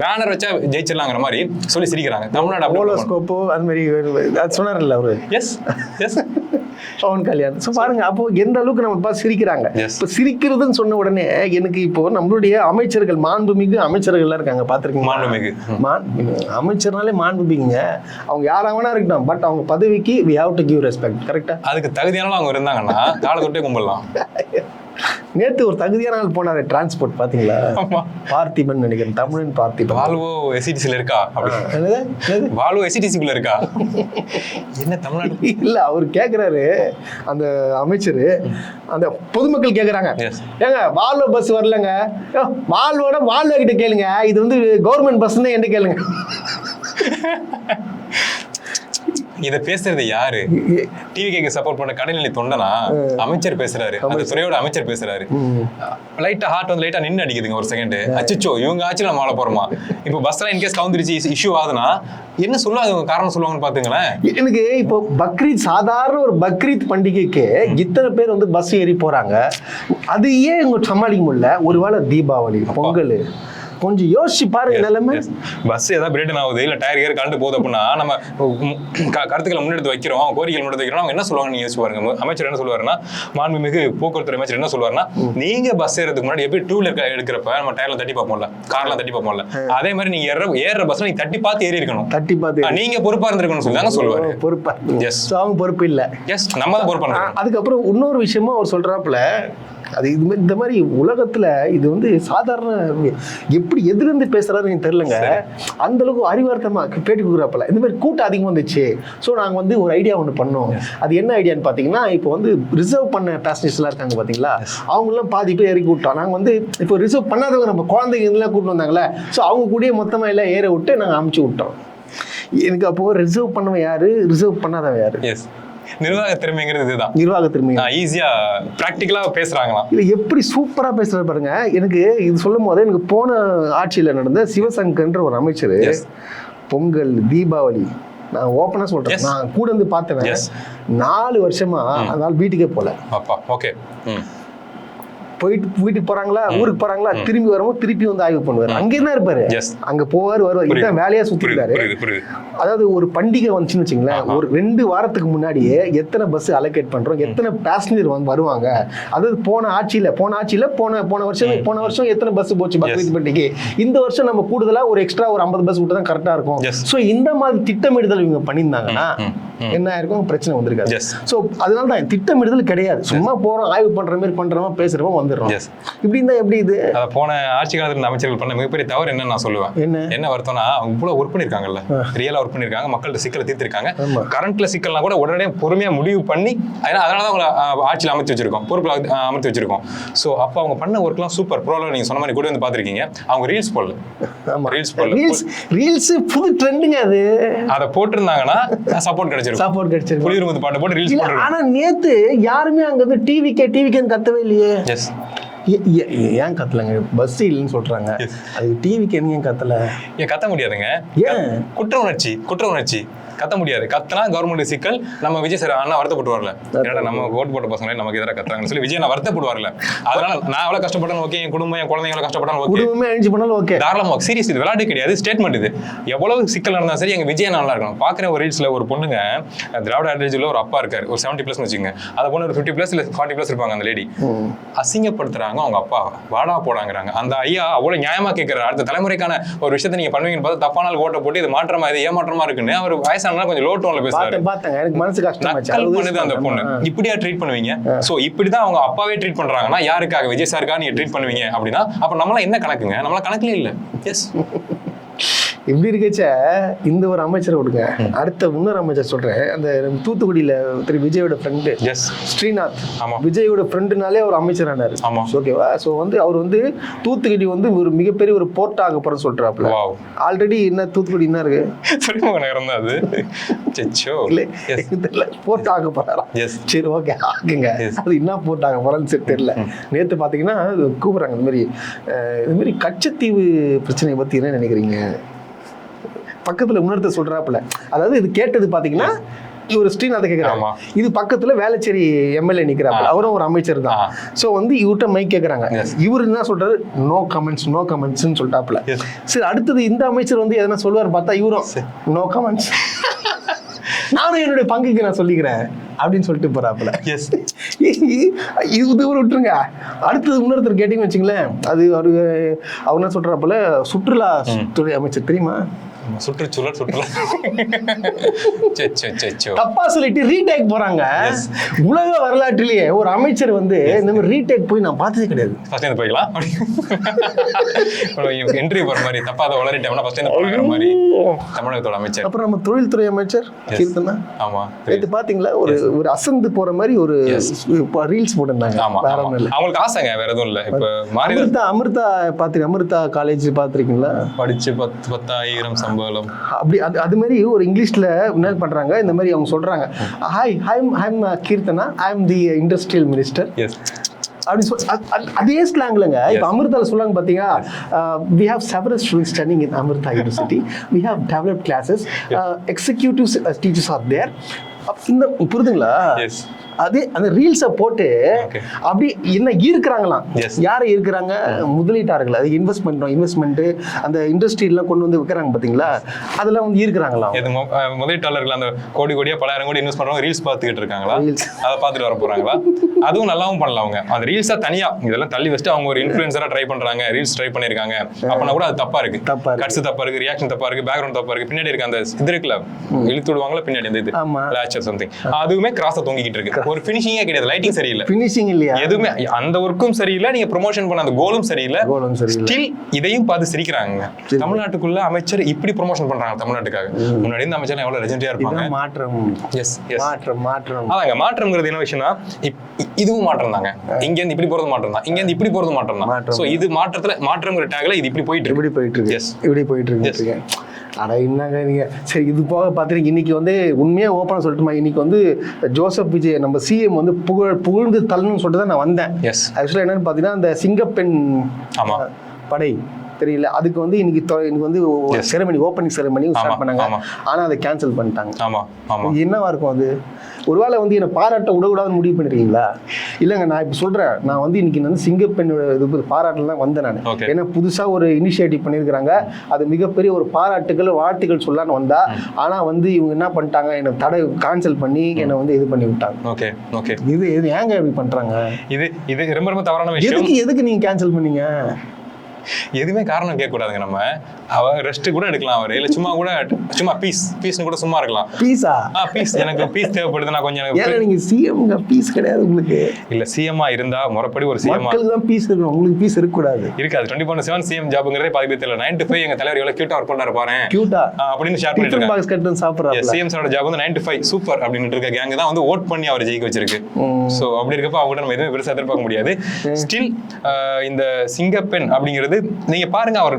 பேனர் வச்சா ஜெயிச்சிடலாங்கிற மாதிரி சொல்லி சிரிக்கிறாங்க. தமிழ்நாடு அது மாதிரி சொன்னார்ல அவரு. Yes yes Pawan Kalyan. So பாருங்க, அப்போ எந்த அளவுக்கு நம்ம பார்த்து சிரிக்கிறாங்க. இப்போ சிரிக்கிறதுன்னு சொன்ன உடனே எனக்கு இப்போ நம்மளுடைய அமைச்சர்கள், மாண்புமிகு அமைச்சர்கள்லாம் இருக்காங்க, பார்த்துருக்கீங்க? அமைச்சர்னாலே மாண்புமிகுங்க. அவங்க யாராவனா இருக்கட்டும், பட் அவங்க பதவிக்கு we have to give respect. கரெக்டா? அதுக்கு தகுதியானவங்க அவங்க இருந்தாங்கன்னா காலை தொட்டே கும்பிடலாம். நேத்து ஒரு தகுதியான ஆள் போனாரு டிரான்ஸ்போர்ட், பாத்தீங்களா? பார்த்திபன் நினைக்கிறேன், தமிழன் பார்த்திபன். வால்வோ எஸ்இடிசில இருக்கா? வால்வோ எஸ்இடிசிக்குள்ள இருக்கா? என்ன தமிழ்நாடு? இல்ல அவர் கேக்குறாரு, அந்த அமைச்சரு, அந்த பொதுமக்கள் கேக்குறாங்க, ஏங்க வால்வோ பஸ் வரலங்க, வால்வோட வால்வோ கிட்ட கேளுங்க, இது வந்து கவர்மெண்ட் பஸ்ன்னு என்ன கேளுங்க. இத பேசுறது யாரு? டிவிக்கு சப்போர்ட் பண்ண கடைநிலை தொண்டனா? அமைச்சர் பேசுறாரு, அந்த துறையோட அமைச்சர் பேசுறாரு. லைட்டா ஹார்ட் வந்து லைட்டா நின்று அடிக்குதுங்க ஒரு செகண்ட். அச்சோ இவங்க ஆச்சு நம்ம வாழ போறோமா? இப்போ பஸ்ல இன்கேஸ் கவுந்துருச்சு, இஷ்யூ ஆகுதுன்னா என்ன சொல்லுவாங்க, காரணம் சொல்லுவாங்கன்னு பாத்துங்களேன். எனக்கு இப்போ பக்ரீத், சாதாரண ஒரு பக்ரீத் பண்டிகைக்கு இத்தனை பேர் வந்து பஸ் ஏறி போறாங்க, அது ஏன் இங்க சமாளிக்க முடியல? ஒருவேளை தீபாவளி, பொங்கல், கொஞ்சம் யோசிச்சு பாருங்க நிலைமை. பஸ் ஏதாவது பிரேடன் ஆகுது, இல்ல டயர் ஏர் கலந்து போகுது அப்படின்னா நம்ம கருத்துக்களை முன்னெடுத்து வைக்கிறோம், கோரிக்கைகள் முன்னெடுத்து வைக்கிறோம். அவங்க என்ன சொல்லுவாங்க நீங்க யோசிச்சு பாருங்க. அமைச்சர் என்ன சொல்லுவாருன்னா, மாண்புமிகு போக்குவரத்து அமைச்சர் என்ன சொல்லுவாருன்னா, நீங்க பஸ் ஏறதுக்கு முன்னாடி எப்படி டூ வீலர் எடுக்கிறப்ப நம்ம டயர்ல தட்டி பார்ப்போம்ல, கார்லாம் தட்டி பார்ப்போம்ல, அதே மாதிரி நீங்க ஏற பஸ்ல நீங்க தட்டி பார்த்து ஏறி இருக்கணும், தட்டி பார்த்து நீங்க பொறுப்பா இருந்திருக்கணும்னு சொல்லி தாங்க சொல்லுவாரு. பொறுப்பா? எஸ், அவங்க பொறுப்பு இல்ல. எஸ், நம்ம தான் பொறுப்பு. அதுக்கப்புறம் இன்னொரு விஷயமும் அவர் சொல்றாப்புல, அது இது இந்த மாதிரி உலகத்துல இது வந்து சாதாரண, எப்படி எதிர்ந்து பேசுறாருன்னு எனக்கு தெரியலங்க. அந்த அளவுக்கு அறிவார்த்தமா பேட்டி கொடுக்குறாப்பல. இந்த மாதிரி கூட்டம் அதிகமாக வந்துச்சு, ஸோ நாங்கள் வந்து ஒரு ஐடியா ஒன்று பண்ணோம். அது என்ன ஐடியான்னு பார்த்தீங்கன்னா, இப்போ வந்து ரிசர்வ் பண்ண பேசஞ்சர்ஸ்லாம் இருக்காங்க பார்த்தீங்களா, அவங்களாம் பாதி பேர் இறக்கி விட்டோம். நாங்கள் வந்து இப்போ ரிசர்வ் பண்ணாதவங்க, நம்ம குழந்தைங்க எல்லாம் கூப்பிட்டு வந்தாங்களே, ஸோ அவங்க கூடயே மொத்தமாக எல்லாம் ஏற விட்டு நாங்கள் அமுச்சு விட்டோம். எனக்கு அப்போ ரிசர்வ் பண்ணவன் யாரு, ரிசர்வ் பண்ணாதவன் யாரு? நிர்வாக திறமைங்கிறது இதுதான். நிர்வாக திறமை ஈஸியா பிராக்டிகலா பேசுறாங்களாம். இல்ல எப்படி சூப்பரா பேசுறாரு பாருங்க. எனக்கு இது சொல்லும் போது எனக்கு போன ஆட்சியில நடந்த சிவசங்கர்ன்ற ஒரு அமைச்சர், பொங்கல், தீபாவளி, நான் ஓப்பனா சொல்றேன், நான் கூட இருந்து பார்த்தேன், 4 வருஷமா அதனால வீட்டுக்கே போல. அப்பா ஓகே. போயிட்டு வீட்டுக்கு போறாங்களா, ஊருக்கு போறாங்களா, திரும்பி வரும்போது திருப்பி வந்து ஆய்வு பண்ணுவாரு. அங்க என்ன இருப்பாரு, அங்க போவாரு வருவார், இதுதான் வேலையா சுத்திருக்காரு. அதாவது ஒரு பண்டிகை வந்துச்சுன்னு வச்சுங்களேன், ஒரு 2 வாரத்துக்கு முன்னாடியே எத்தனை பஸ் அலோகேட் பண்றோம், எத்தனை பேசஞ்சர் வருவாங்க, அதாவது போன ஆட்சியில போன வருஷம் எத்தனை பஸ் போச்சு பக்ரீத் பண்டிகை, இந்த வருஷம் நம்ம கூடுதலா ஒரு எக்ஸ்ட்ரா ஒரு 50 பஸ் விட்டு தான் கரெக்டா இருக்கும். சோ இந்த மாதிரி திட்டமிடுதல் இவங்க பண்ணியிருந்தாங்கன்னா என்ன ஆயிருக்கும், பிரச்சனை வந்திருக்காது. சோ அதனாலதான் திட்டமிடுதல் கிடையாது, சும்மா போறோம், ஆய்வு பண்ற மாதிரி பண்றோம், பேசுறோம், வந்துடுறோம். இப்படி இருந்தா எப்படி இது? போன ஆட்சி காலத்துல அமைச்சர்கள் பண்ண மிகப்பெரிய தவறு என்ன நான் சொல்லுவேன். என்ன வருத்தம்னா, அவங்க இவ்வளவு ஒர்க் பண்ணிருக்காங்கல்ல, ரியலா ஒர்க் பண்ணிருக்காங்க, மக்கள்கிட்ட சிக்கலை தீர்த்திருக்காங்க. கரண்ட்ல சிக்கல்னா கூட உடனே பொறுமையா முடிவு பண்ணி, அதனாலதான் அவங்களை ஆட்சியில் அமைச்சு வச்சிருக்கோம், பொறுப்புல அமர்த்தி வச்சிருக்கோம். சோ அப்ப அவங்க பண்ண ஒர்க்லாம் சூப்பர். ப்ரோல நீங்க சொன்ன மாதிரி கூட வந்து பாத்திருக்கீங்க. அவங்க ரீல்ஸ் போடல, ரீல்ஸ் புது ட்ரெண்டுங்க. அது அதை போட்டிருந்தாங்கன்னா சப்போர்ட் கிடைச்சிருக்கும். புலியூர் பாட்டு போட்டு ரீல்ஸ் போட்டு. ஆனா நேத்து யாருமே அங்க இருந்து டிவிக்கேன்னு கத்தவே இல்லையே. ஏன் கத்தலங்க? பஸ் இல்லைன்னு சொல்றாங்க, அது டிவிக்கு ஏன் கத்தல? ஏன் கத்த முடியாதுங்க? ஏன்? குற்ற உணர்ச்சி கத்த முடியாது. கத்தனா கவர்மெண்ட் சிக்கல். நம்ம விஜய் சார் அண்ணா வருத்தப்பட்டு வரல, ஏன்னா நம்ம ஓட்டு போட்ட பசங்களே நமக்கு எதிராக கத்துறாங்கன்னு சொல்லி விஜய் நான் வருத்தப்படுவார்ல. அதனால நான் எவ்வளவு கஷ்டப்பட்டாலும் ஓகே, என் குடும்பம் என் குழந்தைங்களை கஷ்டப்பட்டாலும் ஓகே, குடும்பமே அழிஞ்சு பண்ணாலும் ஓகே, தாராளமாக. சீரியஸ், இது விளையாட்டு கிடையாது, ஸ்டேட்மெண்ட். இது எவ்வளவு சிக்கல் நடந்தாலும் சரி எங்க விஜய் நல்லா இருக்கணும். பாக்குற ஒரு ரீல்ஸ்ல ஒரு பொண்ணுங்க, திராவிட அட்ரேஜ்ல ஒரு அப்பா இருக்காரு, ஒரு 70+ வச்சுங்க, அதை பொண்ணு ஒரு 50+ இல்ல 40+ இருப்பாங்க. அந்த லேடி அசிங்கப்படுத்துறாங்க அவங்க அப்பா, வாடா போடாங்கிறாங்க. அந்த ஐயா அவ்வளவு நியாயமா கேட்கிறாரு. அடுத்த தலைமுறைக்கான ஒரு விஷயத்தை நீங்க பண்ணுவீங்கன்னு பார்த்தா தப்பானால் ஓட்ட போட்டு இது மாற்றமா, இது ஏமாற்றமா இருக்குன்னு அவர் வயசான வயசானா கொஞ்சம் லோ டோன்ல பேசுறாரு. பாத்தேன் எனக்கு மனசு கஷ்டமாச்சு. நக்கல் பண்ணுது அந்த பொண்ணு. இப்படியா ட்ரீட் பண்ணுவீங்க? சோ இப்படிதான் அவங்க அப்பாவே ட்ரீட் பண்றாங்கன்னா யாருக்காக? விஜய் சாருக்காக நீங்க ட்ரீட் பண்ணுவீங்க அப்படின்னா அப்ப நம்மளாம் என்ன கணக்குங்க? நம்மளாம் கணக்குல இல்ல. எஸ், இப்படி இருக்கச்ச இந்த ஒரு அமைச்சரை விடுங்க, அடுத்த இன்னொரு அமைச்சர் சொல்றேன். அந்த தூத்துக்குடியில திரு விஜயோட ஃப்ரெண்டு ஸ்ரீநாத், விஜயோட ஃப்ரெண்டுனாலே ஒரு அமைச்சர் ஆனாரு. ஓகேவா? ஸோ வந்து அவர் வந்து தூத்துக்குடி வந்து ஒரு மிகப்பெரிய ஒரு போர்ட் ஆக போறன்னு சொல்றாப்ல. ஆல்ரெடி என்ன தூத்துக்குடி என்ன இருக்கு? நகரம் தான் அது. போர்ட் ஆக போறாரா? சரி, ஓகே, ஆகுங்க. அது என்ன போர்ட் ஆக போறான்னு சரி தெரியல. நேத்து பாத்தீங்கன்னா கூப்பிடுறாங்க இந்த மாதிரி கச்சத்தீவு பிரச்சனையை பத்தி என்ன நினைக்கிறீங்க? பக்கத்துல முன்னெடுத்து சொல்றாப்புல. அதாவது இது கேட்டது பாத்தீங்கன்னா இவர் ஸ்ரீநாத் கேட்கிறாங்க, இது பக்கத்துல வேளச்சேரி எம்எல்ஏ நிக்கிறாப்புல, அவரும் ஒரு அமைச்சர் தான். சோ வந்து இவர்கிட்ட மைக் கேட்கறாங்க. இவரு என்ன சொல்றாரு? நோ கமெண்ட்ஸ், நோ கமெண்ட்ஸ் சொல்லிட்டாப்புல. சரி, அடுத்தது இந்த அமைச்சர் வந்து எதனா சொல்லுவார் பார்த்தா இவரும் நோ கமெண்ட்ஸ், நானும் என்னுடைய பங்குக்கு நான் சொல்லிக்கிறேன் அப்படின்னு சொல்லிட்டு போறாப்புல. இது ஒரு விட்டுருங்க. அடுத்தது இன்னொருத்தர் கேட்டீங்கன்னு வச்சுங்களேன், அது அவர் என்ன சொல்றாப்புல, சுற்றுலா துறை அமைச்சர் தெரியுமா? சுற்றுலா தப்பா சொல்லிட்டு ரீடேக் போறாங்க. உலக வரலாற்றிலேயே ஒரு அமைச்சர் வந்து இந்த மாதிரி ரீடேக் போய் நான் பார்த்ததே கிடையாது. ஃபர்ஸ்ட் போய்க்கலாம் என்ட்ரி போற மாதிரி தப்பா அதை வளரிட்டோம்னா ஃபர்ஸ்ட் போகிற மாதிரி தமிழகத்தோட அமைச்சர். அப்புறம் நம்ம தொழில்துறை அமைச்சர் கீர்த்தனா, ஆமா, இது பாத்தீங்களா, ஒரு அசந்து போற மாதிரி ஒரு ரீல்ஸ் போட்டிருந்தாங்க. வேற ஒண்ணும் இல்ல, அவங்களுக்கு ஆசைங்க, வேற எதுவும் இல்ல. இப்ப அமிர்தா பாத்தீங்க, அமிர்தா காலேஜ் பாத்திருக்கீங்களா? படிச்சு 10,000 சம்பளம் அப்படி அது மாதிரி ஒரு இங்கிலீஷ்ல என்ன பண்றாங்க, இந்த மாதிரி அவங்க சொல்றாங்க, hi I'm Keerthana, I am the industrial minister அதே ஸ்லாங்லங்க. இப்ப அமிர்தால சொல்றாங்க பாத்தீங்க, we have several students studying in Amrita University, we have developed classes, executive teachers are there. புரிதுங்களா? அதே அந்த ரீல்ஸை போட்டு அப்படி என்ன ஈர்க்கிறாங்களாம். யாரை ஈர்க்கிறாங்க? முதலீட்டார்கள். அது இன்வெஸ்ட்மெண்ட் அந்த இண்டஸ்ட்ரியெல்லாம் கொண்டு வந்து விற்கிறாங்க பார்த்தீங்களா, அதெல்லாம் வந்து ஈர்க்கிறாங்களாம். முதலீட்டாளர்கள் அந்த கோடி கோடியா 10,000 கோடி இன்வெஸ்ட் பண்றவங்க ரீல்ஸ் பார்த்துக்கிட்டு இருக்காங்களா? அதை பார்த்துட்டு வர போறாங்களா? அதுவும் நல்லாவும் பண்ணலாம். அவங்க அந்த ரீல்ஸா தனியா இதெல்லாம் தள்ளி வச்சுட்டு அவங்க ஒரு இன்ஃபுளுசரா ட்ரை பண்றாங்க, ரீல்ஸ் ட்ரை பண்ணிருக்காங்க அப்படின்னா கூட அது தப்பா இருக்கு. கட்ஸ் தப்பா இருக்கு, ரியாக்ஷன் தப்பா இருக்கு, பேக்ரவுண்ட் தப்பா இருக்கு, பின்னாடி இருக்க அந்த இது இருக்குல்ல, இழுத்து விடுவாங்களா பின்னாடி அந்த இது சம்திங், அதுவுமே கிராஸா தொங்கிக்கிட்டு இருக்கு. ஒரு ஃபினிஷிங்கே கிடையாது, லைட்டிங் சரியில்லை, ஃபினிஷிங் இல்லையா, எதுவுமே அந்த ஒர்க்கும் சரியில்லை, நீங்க ப்ரொமோஷன் பண்ண அந்த கோலும் சரியில்லை. ஸ்டில் இதையும் பார்த்து சிரிக்கிறாங்க. தமிழ்நாட்டுக்குள்ள அமைச்சர் இப்படி ப்ரொமோஷன் பண்றாங்க தமிழ்நாட்டுக்காக. முன்னாடி இந்த அமைச்சர் எவ்வளவு லெஜெண்டரியா இருப்பாங்க. மாற்றம், எஸ் எஸ், மாற்றம் அதாங்க. மாற்றம்ங்கிறது என்ன விஷயம்னா, இதுவும் மாற்றம் தாங்க. இங்க இருந்து இப்படி போறது மாற்றம் தான், இங்க இருந்து இப்படி போறது மாற்றம் தான். சோ இது மாற்றத்துல மாற்றம்ங்கிற டேக்ல இது இப்படி போயிட்டு இருக்கு. எஸ், இப்படி போயிட்டு இருக்கு. அட என்னங்க நீங்க. சரி, இது போக பாத்தீங்கன்னா இன்னைக்கு வந்து உண்மையா ஓப்பனா சொல்லட்டுமா, இன்னைக்கு வந்து ஜோசப் விஜய் நம்ம சிஎம் வந்து புகழ்ந்து தள்ளணும்னு சொல்லிட்டு தான் நான் வந்தேன். ஆக்சுவலா என்னன்னு பாத்தீங்கன்னா, அந்த சிங்கப்பெண் படை தெரியல, அதுக்கு வந்து இன்னைக்கு வந்து செரமனி, ஓப்பனிங் செரமனி ஸ்டார்ட் பண்ணாங்க. ஆனா அதை கேன்சல் பண்ணிட்டாங்க. என்னவா இருக்கும் அது? ஒருவேளை வந்து என்ன பாராட்ட விடக்கூடாதுன்னு முடிவு பண்ணிருக்கீங்களா? இல்லைங்க, நான் இப்ப சொல்றேன், நான் வந்து இன்னைக்கு வந்து சிங்கப்பெண்ணோட இது பாராட்டுல தான் வந்தேன் நான். ஏன்னா புதுசா ஒரு இனிஷியேட்டிவ் பண்ணிருக்காங்க, அது மிகப்பெரிய ஒரு பாராட்டுகள் வாழ்த்துக்கள் சொல்லலான்னு வந்தா, ஆனா வந்து இவங்க என்ன பண்ணிட்டாங்க, என்னை கேன்சல் பண்ணி என்னை வந்து இது பண்ணி விட்டாங்க. இது ஏங்க இப்படி பண்றாங்க? இது ரொம்ப ரொம்ப தவறான விஷயம். எதுக்கு நீங்க கேன்சல் பண்ணீங்க? எதுவுமே காரணம் கேட்க கூடாதுங்க. நம்ம ரெஸ்ட் கூட எடுக்கலாம், அவர் இல்ல சும்மா பீஸ்னு கூட சும்மா இருக்கலாம். பீஸ் எனக்கு பீஸ் தேவைப்படுது, நான் கொஞ்சம் நீங்க சிஎம் பீஸ் கிடையாது உங்களுக்கு. இல்ல சிஎம்மா இருந்தா முறைப்படி ஒரு சிஎம் தான் பீஸ் இருக்கணும், உங்களுக்கு பீஸ் இருக்க கூடாது. இருக்காது. 24/7 சிஎம் ஜாப்ங்கிறதே பாதி பேர் தெரியல. 9 to 5 எங்க தலைவர் எவ்வளவு கியூட்டா ஒர்க் பண்றாரு பாரு, கியூட்டா அப்படின்னு ஷேர் பண்ணிட்டு இருக்காங்க. சிஎம் சாரோட ஜாப் வந்து 9 to 5 சூப்பர் அப்படின்னு இருக்க கேங் தான் வந்து ஓட் பண்ணி அவர் ஜெயிக்க வச்சிருக்கு. சோ அப்படி இருக்கப்ப அவங்க நம்ம எதுவும் பெருசா எதிர்பார்க்க முடியாது. ஸ்டில் இந்த சிங்கப்பெண் அப்படிங்கிறது நீங்க பாருங்க, அவர்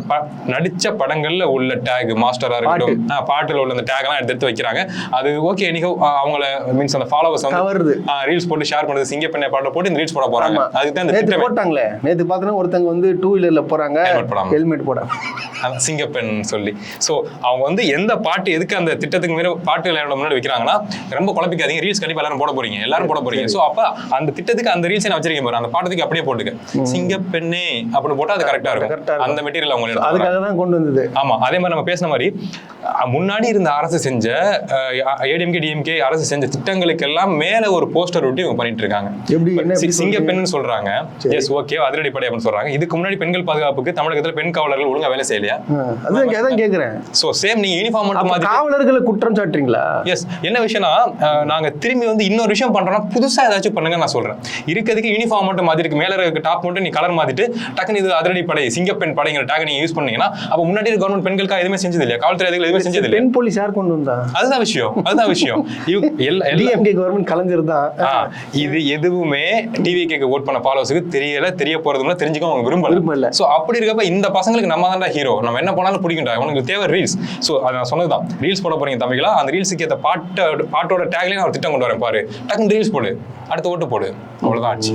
நடிச்ச படங்கள்ல உள்ள டேக், மாஸ்டரா இருக்கட்டும், பாட்டுல உள்ள அந்த டேக் எல்லாம் எடுத்து வைக்கிறாங்க. அது ஓகே, நீங்க அவங்கள மீன்ஸ் அந்த ஃபாலோவர்ஸ் வந்து ரீல்ஸ் போட்டு ஷேர் பண்ணுது, சிங்கப்பெண்ணை பாட்டு போட்டு இந்த ரீல்ஸ் போட போறாங்க. அதுக்கு தான் இந்த திட்டம் போட்டாங்களே. நேத்து பார்த்தா ஒருத்தங்க வந்து 2 வீலர்ல போறாங்க, ஹெல்மெட் போடாம, சிங்கப்பெண் சொல்லி. சோ அவங்க வந்து எந்த பாட்டு எதுக்கு அந்த திட்டத்துக்கு மேல பாட்டு முன்னாடி வைக்கிறாங்கன்னா, ரொம்ப குழப்பிக்காதீங்க, ரீல்ஸ் கண்டிப்பா எல்லாரும் போட போறீங்க, எல்லாரும் போட போறீங்க. சோ அப்ப அந்த திட்டத்துக்கு அந்த ரீல்ஸ் நான் வச்சிருக்கேன் பாரு, அந்த பாட்டுக்கு அப்படியே போட்டுக்க, சிங்கப்பெண்ணே அப்படின்னு போட்டா அது கரெக்டா இருக்கும். அந்த மெட்டீரியல் அவங்க அதுக்காக தான் கொண்டு வந்தது. ஆமா, அதே மாதிரி நம்ம பேசின மாதிரி முன்னாடி இருந்த அரசு செஞ்ச ஏடிஎம்கே டிஎம்கே அரசு செஞ்ச திட்டங்களுக்கு எல்லாம் மேல ஒரு போஸ்டர் ஒட்டி இவங்க பண்ணிட்டு இருக்காங்க. சிங்கப்பெண் சொல்றாங்க, எஸ் ஓகே, அதிரடிப்படை அப்படின்னு சொல்றாங்க. இதுக்கு முன்னாடி பெண்கள் பாதுகாப்புக்கு தமிழகத்துல பெண் காவலர்கள் ஒழுங்கா வேலை செய்யலையா? இல்லையா? அதான் கேக்குறேன். சோ சேம் நீங்க யூனிஃபார்ம் மட்டும் மாதிரி காவலர்களை குற்றம் சாட்டுறீங்களா? எஸ். என்ன விஷயம்னா நாங்க திரும்பி வந்து இன்னொரு விஷயம் பண்றோம்னா புதுசா ஏதாச்சும் பண்ணுங்க நான் சொல்றேன். இருக்கிறதுக்கு யூனிஃபார்ம் மட்டும் மாதிரி இருக்கு, மேல இருக்க டாப் மட்டும் நீ கலர் மாத்திட்டு டக்குனு இது அதிரடி படை சிங்கப்பெண் படைங்கிற டாக் நீங்க யூஸ் பண்ணீங்கன்னா அப்ப முன்னாடி கவர்மெண்ட் பெண்களுக்கு எதுவுமே செஞ்சது இல்லையா? காவல்துறை அதிகாரிகள் எதுவுமே செஞ்சது இல்லையா? பெண் போலீஸ் யார் கொண்டு வந்தா? அதுதான் விஷயம். டிஎம்கே கவர்மெண்ட் கலைஞர் தான். இது எதுவுமே டிவிகேக்கு ஓட் பண்ண ஃபாலோவர்ஸ்க்கு தெரிய போறதுல தெரிஞ்சுக்க அவங்க விரும்பல. சோ அப்படி இருக்கப்ப இந்த பசங்களுக்கு நம்ம தான்டா ஹீரோ, நம்ம என்ன பண்ணாலும் பிடிக்கும்டா, உனக்கு தேவை ரீல்ஸ். சோ அதை நான் சொன்னதுதான், ரீல்ஸ் போட போறீங்க தம்பிகளா, அந்த ரீல்ஸுக்கு ஏற்ற பாட்டோட டேக்லயே நான் ஒரு திட்டம் கொண்டு வரேன் பாரு, டக்குன்னு ரீல்ஸ் போடு, அடுத்த ஓட்டு போடு, அவ்வளவுதான் ஆச்சு.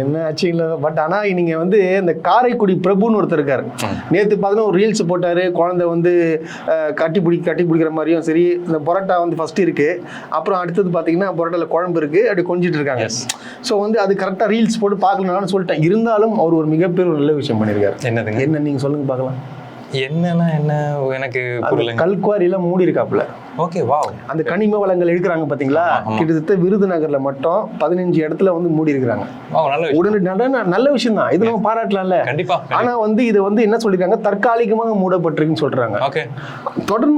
என்ன ஆச்சு இல்லை. பட் ஆனா நீங்க வந்து இந்த காரைக்குடி பிரபுன்னு ஒருத்தர் இருக்காரு. நேற்று பார்த்தீங்கன்னா ஒரு ரீல்ஸ் போட்டாரு, குழந்தை வந்து கட்டி பிடிக்கிற மாதிரியும் சரி, இந்த பரோட்டா வந்து ஃபர்ஸ்ட் இருக்கு, அப்புறம் அடுத்தது பார்த்தீங்கன்னா பரோட்டால குழம்பு இருக்கு, அப்படி கொஞ்சிட்டு இருக்காங்க. ஸோ வந்து அது கரெக்டாக ரீல்ஸ் போட்டு பார்க்கலாம்னு சொல்லிட்டேன். இருந்தாலும் அவர் ஒரு மிகப்பெரிய ஒரு நல்ல விஷயம் பண்ணியிருக்காரு. என்ன நீங்க சொல்லுங்க பார்க்கலாம். என்னன்னா என்ன எனக்கு புரியல. கல்குவாரிலாம் மூடி இருக்காப்புல. Okay, wow. அந்த கனிம வளங்கள் எடுக்கிறாங்க பாத்தீங்களா, கிட்டத்தட்ட விருதுநகர்ல மட்டும் 15 இடத்துல வந்து மூடி இருக்கிறாங்க. நல்ல விஷயம் தான் இது, நம்ம பாராட்டலாம்ல. கண்டிப்பா. ஆனா வந்து இதை வந்து என்ன சொல்லிருக்காங்க, தற்காலிகமாக மூடப்பட்டிருக்குன்னு சொல்றாங்க. தொடர்ந்து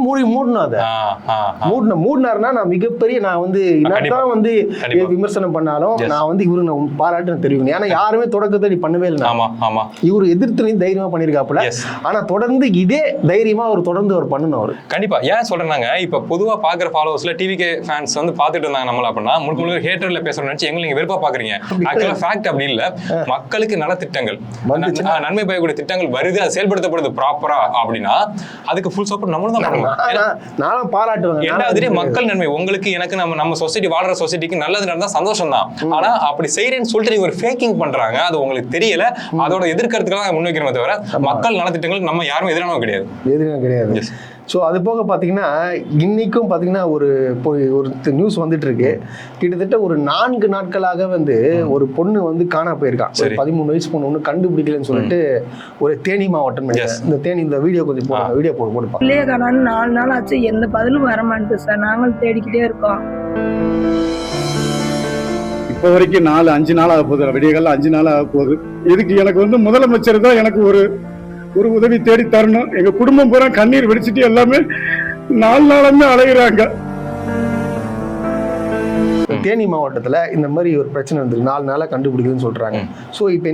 மூடினாருன்னா நான் மிகப்பெரிய, நான் வந்து என்னதான் வந்து விமர்சனம் பண்ணாலும் நான் வந்து இவரு நான் பாராட்டு தெரிவிக்கணும். ஏன்னா யாருமே தொடக்கத்தை பண்ணவே இல்லை. இவரு எதிர்த்து தைரியமா பண்ணிருக்காப்புல. ஆனா தொடர்ந்து இதே தைரியமா அவர் தொடர்ந்து அவர் பண்ணணும். அவர் கண்டிப்பா. ஏன் சொல்றாங்க, இப்ப பொதுவா பாக்குற ஃபாலோவர்ஸ்ல டிவிகே ஃபேன்ஸ் வந்து பாத்துட்டு இருந்தாங்க நம்மள அப்படின்னா முழுக்க ஹேட்டர்ல பேசுறோம்னு நினைச்சு எங்களை நீங்க வெறுப்பா பாக்குறீங்க. ஆக்சுவலா ஃபேக்ட் அப்படி இல்ல. மக்களுக்கு நல திட்டங்கள், நன்மை பயக்கூடிய திட்டங்கள் வருது, அது செயல்படுத்தப்படுது ப்ராப்பரா அப்படின்னா அதுக்கு ஃபுல் சப்போர்ட் நம்மளும் தான் பண்ணணும். நானும் பாராட்டுவேன். ஏன்னா மக்கள் நன்மை, உங்களுக்கு எனக்கு நம்ம சொசைட்டி வாழ்ற சொசைட்டிக்கு நல்லது நடந்தா சந்தோஷம் தான். ஆனா அப்படி செய்யறேன்னு சொல்லிட்டு நீங்க ஒரு ஃபேக்கிங் பண்றாங்க, அது உங்களுக்கு தெரியல. அதோட எதிர்க்கிறதுக்காக முன்வைக்கிறோமே தவிர மக்கள் நலத்திட்டங்களுக்கு நம்ம யாரும் எதிரானவங்க கிடையாது. ஸோ அது போக பார்த்தீங்கன்னா இன்னைக்கும் பார்த்தீங்கன்னா ஒரு நியூஸ் வந்துட்டு இருக்கு. கிட்டத்தட்ட ஒரு 4 நாட்களாக வந்து ஒரு பொண்ணு வந்து காணா போயிருக்கான். 13 வயசு பொண்ணு ஒன்று கண்டுபிடிக்கலன்னு சொல்லிட்டு ஒரு தேனி மாவட்டம், இந்த தேனி, இந்த வீடியோ கொஞ்சம் போடுங்க, வீடியோ போடுப்பா. இல்லையே காணான்னு 4 நாள் ஆச்சு, எந்த பதிலும் வரமாட்டேன் சார். நாங்களும் தேடிக்கிட்டே இருக்கோம். இப்போ வரைக்கும் 4-5 நாள் ஆக போகுது, விடியகால 5 நாள் ஆக போகுது. இதுக்கு எனக்கு வந்து முதலமைச்சர் தான் எனக்கு ஒரு உதவி தேடி தரணும். எங்க குடும்பம் பூரா கண்ணீர் வெடிச்சிட்டு எல்லாமே 4 நாளுமே அலைகிறாங்க. தேனி மாவட்டத்துல இந்த மாதிரி ஒரு பிரச்சனை இருந்தது, 4 நாளா கண்டுபிடிக்குதுன்னு சொல்றாங்க. ஸோ இப்போ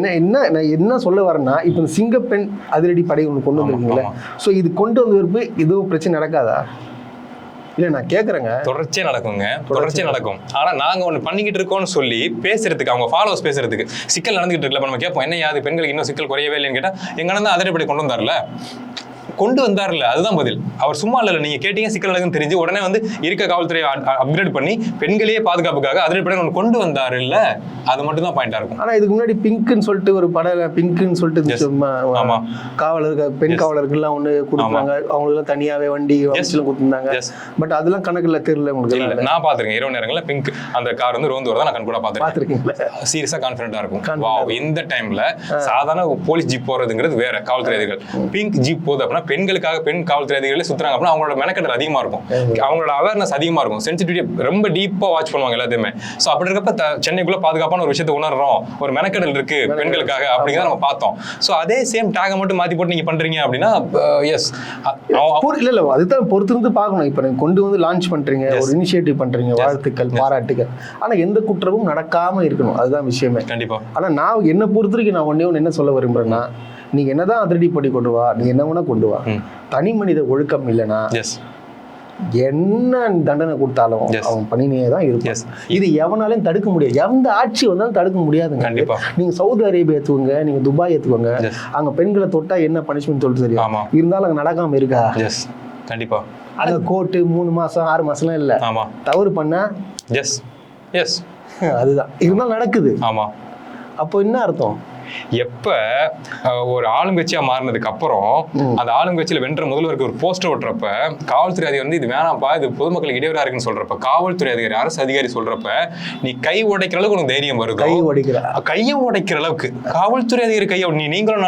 என்ன சொல்ல வரேன்னா, இப்போ இந்த சிங்கப்பெண் அதிரடி படை ஒன்று கொண்டு வந்திருக்கீங்களே, ஸோ இது கொண்டு வந்த பிறகு எதுவும் பிரச்சனை நடக்காதா? இல்ல நான் கேக்குறேங்க. தொடர்ச்சியா நடக்கும். ஆனா நாங்க ஒண்ணு பண்ணிக்கிட்டு இருக்கோம்னு சொல்லி பேசுறதுக்கு, அவங்க ஃபாலோவர்ஸ் பேசுறதுக்கு சிக்கல் நடந்துகிட்டு இருக்குல்ல. நம்ம கேட்போம், என்ன யாது பெண்களுக்கு இன்னும் சிக்கல் குறையவே இல்லைன்னு கேட்டா, எங்கன்னா தான் அதிரடி கொண்டு வந்தார்ல, அதுதான் பதில். அவர் சும்மா இல்ல, நீங்க கேட்டீங்க சிக்கல் நடக்குன்னு தெரிஞ்சு உடனே வந்து இருக்க காவல்துறை அப்கிரேட் பண்ணி பெண்களையே பாதுகாப்புக்காக அதிரடி ஒன்று கொண்டு வந்தாரு இல்ல, அது மட்டும் தான் பாயிண்டா இருக்கும். ஆனா இதுக்கு முன்னாடி பிங்க்னு சொல்லிட்டு ஒரு படம், பிங்க்னு சொல்லிட்டு காவலர்கள், பெண் காவலர்கள்லாம் ஒண்ணு கொடுத்தாங்க, அவங்களுக்கு தனியாவே வண்டி கொடுத்துருந்தாங்க. பட் அதெல்லாம் கணக்குல தெரியல உங்களுக்கு. நான் பாத்துருக்கேன் இரவு நேரங்கள்ல பிங்க் அந்த கார் வந்து ரோந்து வரதான் நான் கண் கூட பாத்துருக்கேன். சீரியஸா கான்ஃபிடென்ட்டா இருக்கும். இந்த டைம்ல சாதாரண போலீஸ் ஜீப் போறதுங்கிறது வேற, காவல்துறை அதிகாரிகள் பிங்க் ஜீப் போகுது அப்படின்னா பெண்களுக்காக பெண் காவல்துறை அதிகாரிகளே சுத்துறாங்க அப்படின்னா அவங்களோட மெனக்கெட்டல் அதிகமா இருக்கும், அவங்களோட அவேர்னஸ் அதிகமா இருக்கும், சென்சிட்டிவிட்டி ரொம்ப டீப்பா வாட்ச் பண்ணுவாங்க எல்லாத்தையுமே. சோ அப்படி இருக்கப்ப சென்னைக்குள்ள பாதுகாப்பான ஒரு விஷயத்தை உணர்றோம், ஒரு மெனக்கெட்டல் இருக்கு பெண்களுக்காக அப்படிங்கிறத நம்ம பார்த்தோம். சோ அதே சேம் டேகை மட்டும் மாத்தி போட்டு நீங்க பண்றீங்க அப்படின்னா எஸ் இல்ல அதுதான் பொறுத்திருந்து பார்க்கணும். இப்ப நீங்க கொண்டு வந்து லான்ச் பண்றீங்க, ஒரு இனிஷியேட்டிவ் பண்றீங்க, வாழ்த்துக்கள், பாராட்டுகள். ஆனா எந்த குற்றமும் நடக்காம இருக்கணும், அதுதான் விஷயமே. கண்டிப்பா. ஆனா நான் என்ன பொறுத்தவரைக்கும் நான் ஒண்ணே என்ன சொல்ல விரும்புறேன்னா, நீங்க என்னதான் அதிரடி படி கொண்டு வா, நீ என்ன வேணா கொண்டு வா, தனி மனித ஒழுக்கம் இல்லைன்னா என்ன தண்டனை கொடுத்தாலும் அவன் பண்ணினே தான் இருக்கும். இது எவனாலையும் தடுக்க முடியாது, எந்த ஆட்சி வந்தாலும் தடுக்க முடியாதுங்க. நீங்க சவுதி அரேபியா ஏத்துவங்க, நீங்க துபாய் ஏத்துவங்க, அங்க பெண்களை தொட்டா என்ன பனிஷ்மெண்ட் சொல்லிட்டு தெரியும். இருந்தாலும் அங்க நடக்காம இருக்கா? கண்டிப்பா. அங்க கோர்ட்டு 3 மாசம் 6 மாசம்லாம் இல்ல, தவறு பண்ணா அதுதான் இருந்தாலும் நடக்குது. அப்போ என்ன அர்த்தம்? எப்ப ஒரு ஆளுங்கட்சியா மாறினதுக்கு அப்புறம் அந்த ஆளுங்கட்சியில வென்ற முதல்வருக்கு ஒரு போஸ்டர் ஒட்டுறப்ப காவல்துறை அதிகாரி வந்து இது வேணாம்ப்பா, இது பொதுமக்களுக்கு இடையூறா இருக்குன்னு சொல்றப்ப, காவல்துறை அதிகாரி அரசு அதிகாரி சொல்றப்ப நீ கை உடைக்கிற அளவுக்கு உனக்கு தைரியம் வருது. கையை உடைக்கிற அளவுக்கு காவல்துறை அதிகாரி கையை நீங்களும்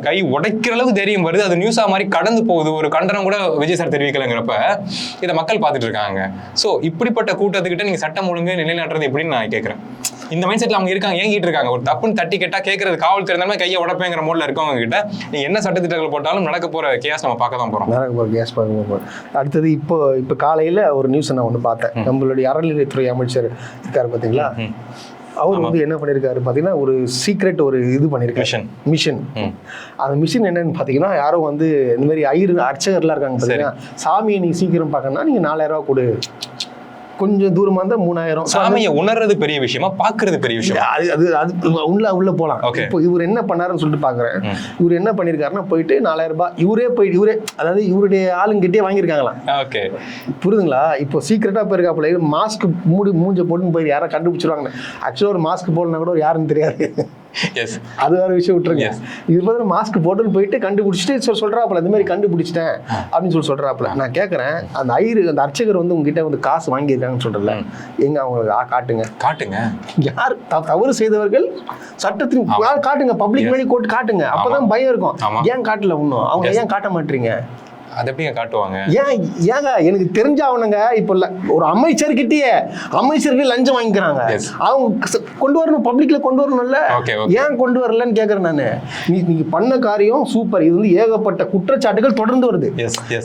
கை உடைக்கிற அளவுக்கு தைரியம் வருது. அது நியூஸா மாதிரி கடந்து போகுது, ஒரு கண்டனம் கூட விஜய் சார் தெரிவிக்கலங்கிறப்ப இதை மக்கள் பார்த்துட்டு இருக்காங்க. சோ இப்படிப்பட்ட கூட்டத்துக்கிட்ட நீங்க சட்டம் ஒழுங்கு நிலைநாட்டுறது எப்படின்னு நான் கேட்கிறேன். இந்த மைண்ட் செட்ல அவங்க இருக்காங்க, ஏங்கிட்டு இருக்காங்க. ஒரு தப்புன்னு தட்டி கேட்டா கேட்கறது காவல் தெரிந்தாலுமே கையை உடப்பேங்கிற மோட்ல இருக்கவங்க கிட்ட நீ என்ன சட்டத்திட்டங்கள் போட்டாலும் நடக்க போற கேஸ் நம்ம பார்க்க தான் போறோம். நடக்க போற கேஸ் பார்க்க போறோம். அடுத்தது இப்போ காலையில ஒரு நியூஸ் நான் ஒன்று பார்த்தேன். நம்மளுடைய அறநிலையத்துறை அமைச்சர் இருக்காரு பார்த்தீங்களா, அவர் வந்து என்ன பண்ணியிருக்காரு பார்த்தீங்கன்னா, ஒரு சீக்ரெட் ஒரு இது பண்ணியிருக்காரு, மிஷன். அந்த மிஷன் என்னன்னு பார்த்தீங்கன்னா, யாரோ வந்து இந்த மாதிரி அர்ச்சகர்லாம் இருக்காங்க பார்த்தீங்கன்னா, சாமியை நீ சீக்கிரம் பார்க்கணும்னா நீங்க 4000 ரூபா கொடு, கொஞ்சம் தூரமா இருந்தா 3000. சாமியை உணர்றது பெரிய விஷயமா, பாக்குறது பெரிய விஷயம். அது உள்ள போலாம். இப்போ இவர் என்ன பண்ணாருன்னு சொல்லிட்டு பாக்குறேன். இவர் என்ன பண்ணிருக்காருன்னா, போயிட்டு 4000 ரூபாய் இவரே அதாவது இவருடைய ஆளுங்கிட்டே வாங்கியிருக்காங்களாம். ஓகே, புரியுதுங்களா? இப்போ சீக்கிரட்டா போயிருக்காப்புல, மாஸ்க் மூஞ்ச போட்டுன்னு போய் யாரா கண்டுபிடிச்சிருவாங்க. ஆக்சுவலா ஒரு மாஸ்க் போடனா கூட யாருன்னு தெரியாது. அது வேற விஷயம் விட்டுருங்க. இது பதில் மாஸ்க் போட்டுன்னு போயிட்டு கண்டுபிடிச்சிட்டு சொல்றாப்புல, இந்த மாதிரி கண்டுபிடிச்சிட்டேன் அப்படின்னு சொல்றாப்புல. நான் கேட்கறேன், அந்த அர்ச்சகர் வந்து உங்ககிட்ட வந்து காசு வாங்கியிருக்காங்கன்னு சொல்றல, எங்க அவங்க காட்டுங்க. யார் தவறு செய்தவர்கள் சட்டத்தின் காட்டுங்க, பப்ளிக் மேலே கோர்ட் காட்டுங்க. அப்பதான் பயம் இருக்கும். ஏன் காட்டல இன்னும்? அவங்க ஏன் காட்ட மாட்டீங்க? அது எப்படிங்க காட்டுவாங்க? ஏங்க எனக்கு தெரிஞ்ச அவனுங்க இப்போ ஒரு அமைச்சர்கள் லஞ்சம் வாங்கிக்கிறாங்க. அவங்க கொண்டு வரணும், பப்ளிக்ல கொண்டு வரணும்ல. ஏன் கொண்டு வரலன்னு கேக்குறேன் நானு. நீங்க பண்ண காரியம் சூப்பர். இது வந்து ஏகப்பட்ட குற்றச்சாட்டுகள் தொடர்ந்து வருது.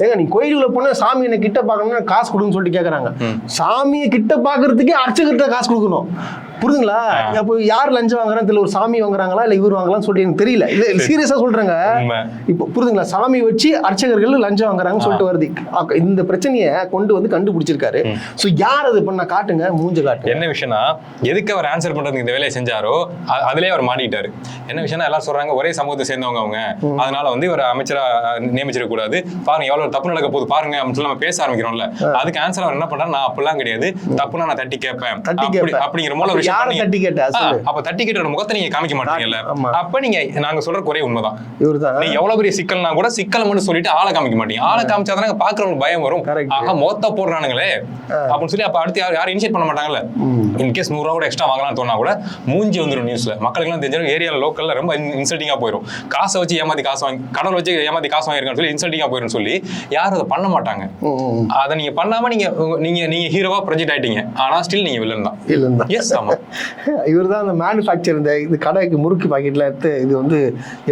ஏங்க நீ கோயிலுக்குள்ள போனா சாமி என்ன கிட்ட பாக்கணும்னா காசு கொடுன்னு சொல்லிட்டு கேக்குறாங்க. சாமியை கிட்ட பாக்குறதுக்கே அர்ச்சகர்கிட்ட காசு கொடுக்கணும். புரியுதுங்களா? அப்போ யார் லஞ்சம் வாங்குறாங்க தெரியல, ஒரு சாமி வாங்குறாங்களா இல்ல இவர் வாங்கலாம்னு சொல்லி எனக்கு தெரியல. இல்ல சீரியஸா சொல்றேங்க. இப்போ புரியுதுங்களா? சாமி வச்சு அர்ச்சகர்கள் லஞ்சம் வாங்குறாங்கன்னு சொல்லிட்டு வருது. இந்த பிரச்சனையை கொண்டு வந்து கண்டுபிடிச்சிருக்காரு. சோ யார் அது பண்ண காட்டுங்க, மூஞ்ச காட்டுங்க. என்ன விஷயம்னா, எதுக்கு அவர் ஆன்சர் பண்றதுக்கு இந்த வேலையை செஞ்சாரோ அதுலயே அவர் மாட்டிட்டாரு. என்ன விஷயம்னா, எல்லாரும் சொல்றாங்க ஒரே சமூகத்தை சேர்ந்தவங்க அவங்க, அதனால வந்து இவர் அமைச்சரா நியமிச்சிட கூடாது, பாருங்க எவ்வளவு தப்பு நடக்க போகுது பாருங்க அப்படின்னு சொல்லி நம்ம பேச ஆரம்பிக்கிறோம்ல. அதுக்கு ஆன்சர் அவர் என்ன பண்றாரு, நான் அப்படிலாம் கிடையாது, தப்புனா நான் தட்டி கேட்பேன் அப்படிங்கிற மூலம் தட்டி கேட்ட முகத்தை நீங்க காமிக்க மாட்டீங்கல்ல. அப்ப நீங்க நாங்க சொல்ற குறை உண்மைதான். நீங்க எவ்வளவு பெரிய சிக்கல்னா கூட சிக்கல் மட்டும் சொல்லிட்டு ஆளை காமிக்க மாட்டீங்க. ஆளை காமிச்சாதானே பாக்குறவங்களுக்கு பயம் வரும். ஆக மொத்த போடுறானுங்களே அப்படின்னு சொல்லி அப்ப அடுத்து யாரும் இனிஷியேட் பண்ண மாட்டாங்கல்ல. இன்கேஸ் 100 ரூபா கூட எக்ஸ்ட்ரா வாங்கலாம்னு தோணா கூட மூஞ்சி வந்துடும் நியூஸ்ல. மக்களுக்கு எல்லாம் தெரிஞ்சாலும் ஏரியால லோக்கல்ல ரொம்ப இன்சல்ட்டிங்கா போயிடும். காசை வச்சு ஏமாத்தி காசு வாங்கி, கடவுள் வச்சு ஏமாத்தி காசு வாங்கிருக்கான்னு சொல்லி இன்சல்ட்டிங்கா போயிடும் சொல்லி யாரும் அதை பண்ண மாட்டாங்க. அதை நீங்க பண்ணாம நீங்க ஹீரோவா ப்ரொஜெக்ட் ஆயிட்டீங்க. ஆனா ஸ்டில் நீங்க வில்லன் தான். எஸ், ஆமா. இவர் தான் அந்த மேனுஃபேக்சர், இந்த இது கடைக்கு முறுக்கு பாக்கெட்ல எடுத்து இது வந்து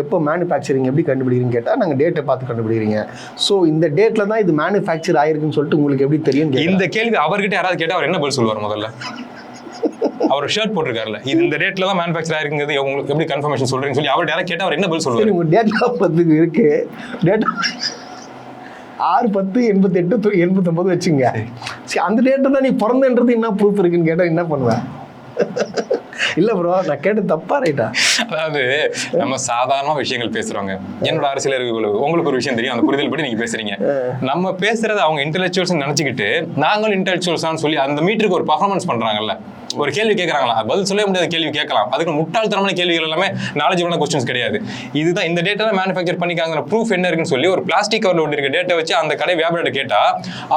எப்போ மேனுஃபேக்சரிங் எப்படி கண்டுபிடிக்கிறீங்க கேட்டால் நாங்கள் டேட்டை பார்த்து கண்டுபிடிக்கிறீங்க. ஸோ இந்த டேட்ல தான் இது மேனுஃபேக்சர் ஆயிருக்குன்னு சொல்லிட்டு உங்களுக்கு எப்படி தெரியும்? இந்த கேள்வி அவர்கிட்ட யாராவது கேட்டால் அவர் என்ன பதில் சொல்லுவார்? முதல்ல அவர் ஷர்ட் போட்டிருக்காருல்ல, இந்த டேட்ல தான் மேனுஃபேக்சர் ஆயிருக்குங்கிறது உங்களுக்கு எப்படி கன்ஃபர்மேஷன் சொல்றீங்கன்னு சொல்லி அவர் யாராவது கேட்டால் அவர் என்ன பதில் சொல்லுவார்? உங்க டேட்டா பத்துக்கு இருக்கு, டேட்டா 6/10/88/89 வச்சுங்க. சரி, அந்த டேட்டை தான் நீ பிறந்தன்றது என்ன ப்ரூஃப் இருக்குன்னு கேட்டால் என்ன பண்ணுவேன்? இல்ல ப்ரோ, நான் கேட்டு தப்பா ரைட்டா? அதாவது நம்ம சாதாரண விஷயங்கள் பேசுறோங்க. என்னோட அரசியல் உங்களுக்கு ஒரு விஷயம் தெரியும், அந்த புரிதல் படி நீங்க பேசுறீங்க. நம்ம பேசுறது அவங்க இன்டெலெக்சுவல்ஸ் நினைச்சுக்கிட்டு நாங்களும் இன்டெலெக்சுவல்ஸ் சொல்லி அந்த மீட்டருக்கு ஒரு பர்ஃபார்மன்ஸ் பண்றாங்கல்ல. ஒரு கேள்வி கேட்கறாங்களா, பதில் சொல்ல முடியாத கேள்வி கேட்கலாம். அதுக்கு முட்டாள்தனமான கேள்விகள் எல்லாமே நாலேஜபிளான கொஸ்டின்ஸ் கிடையாது. இதுதான் இந்த டேட்டா மேனுஃபேக்சர் பண்ணிக்காங்கிற ப்ரூஃப் என்ன இருக்குன்னு சொல்லி ஒரு பிளாஸ்டிக் கவர்ல ஒட்டி இருக்க டேட்டா வச்சு அந்த கடை வியாபாரிட்ட கேட்டா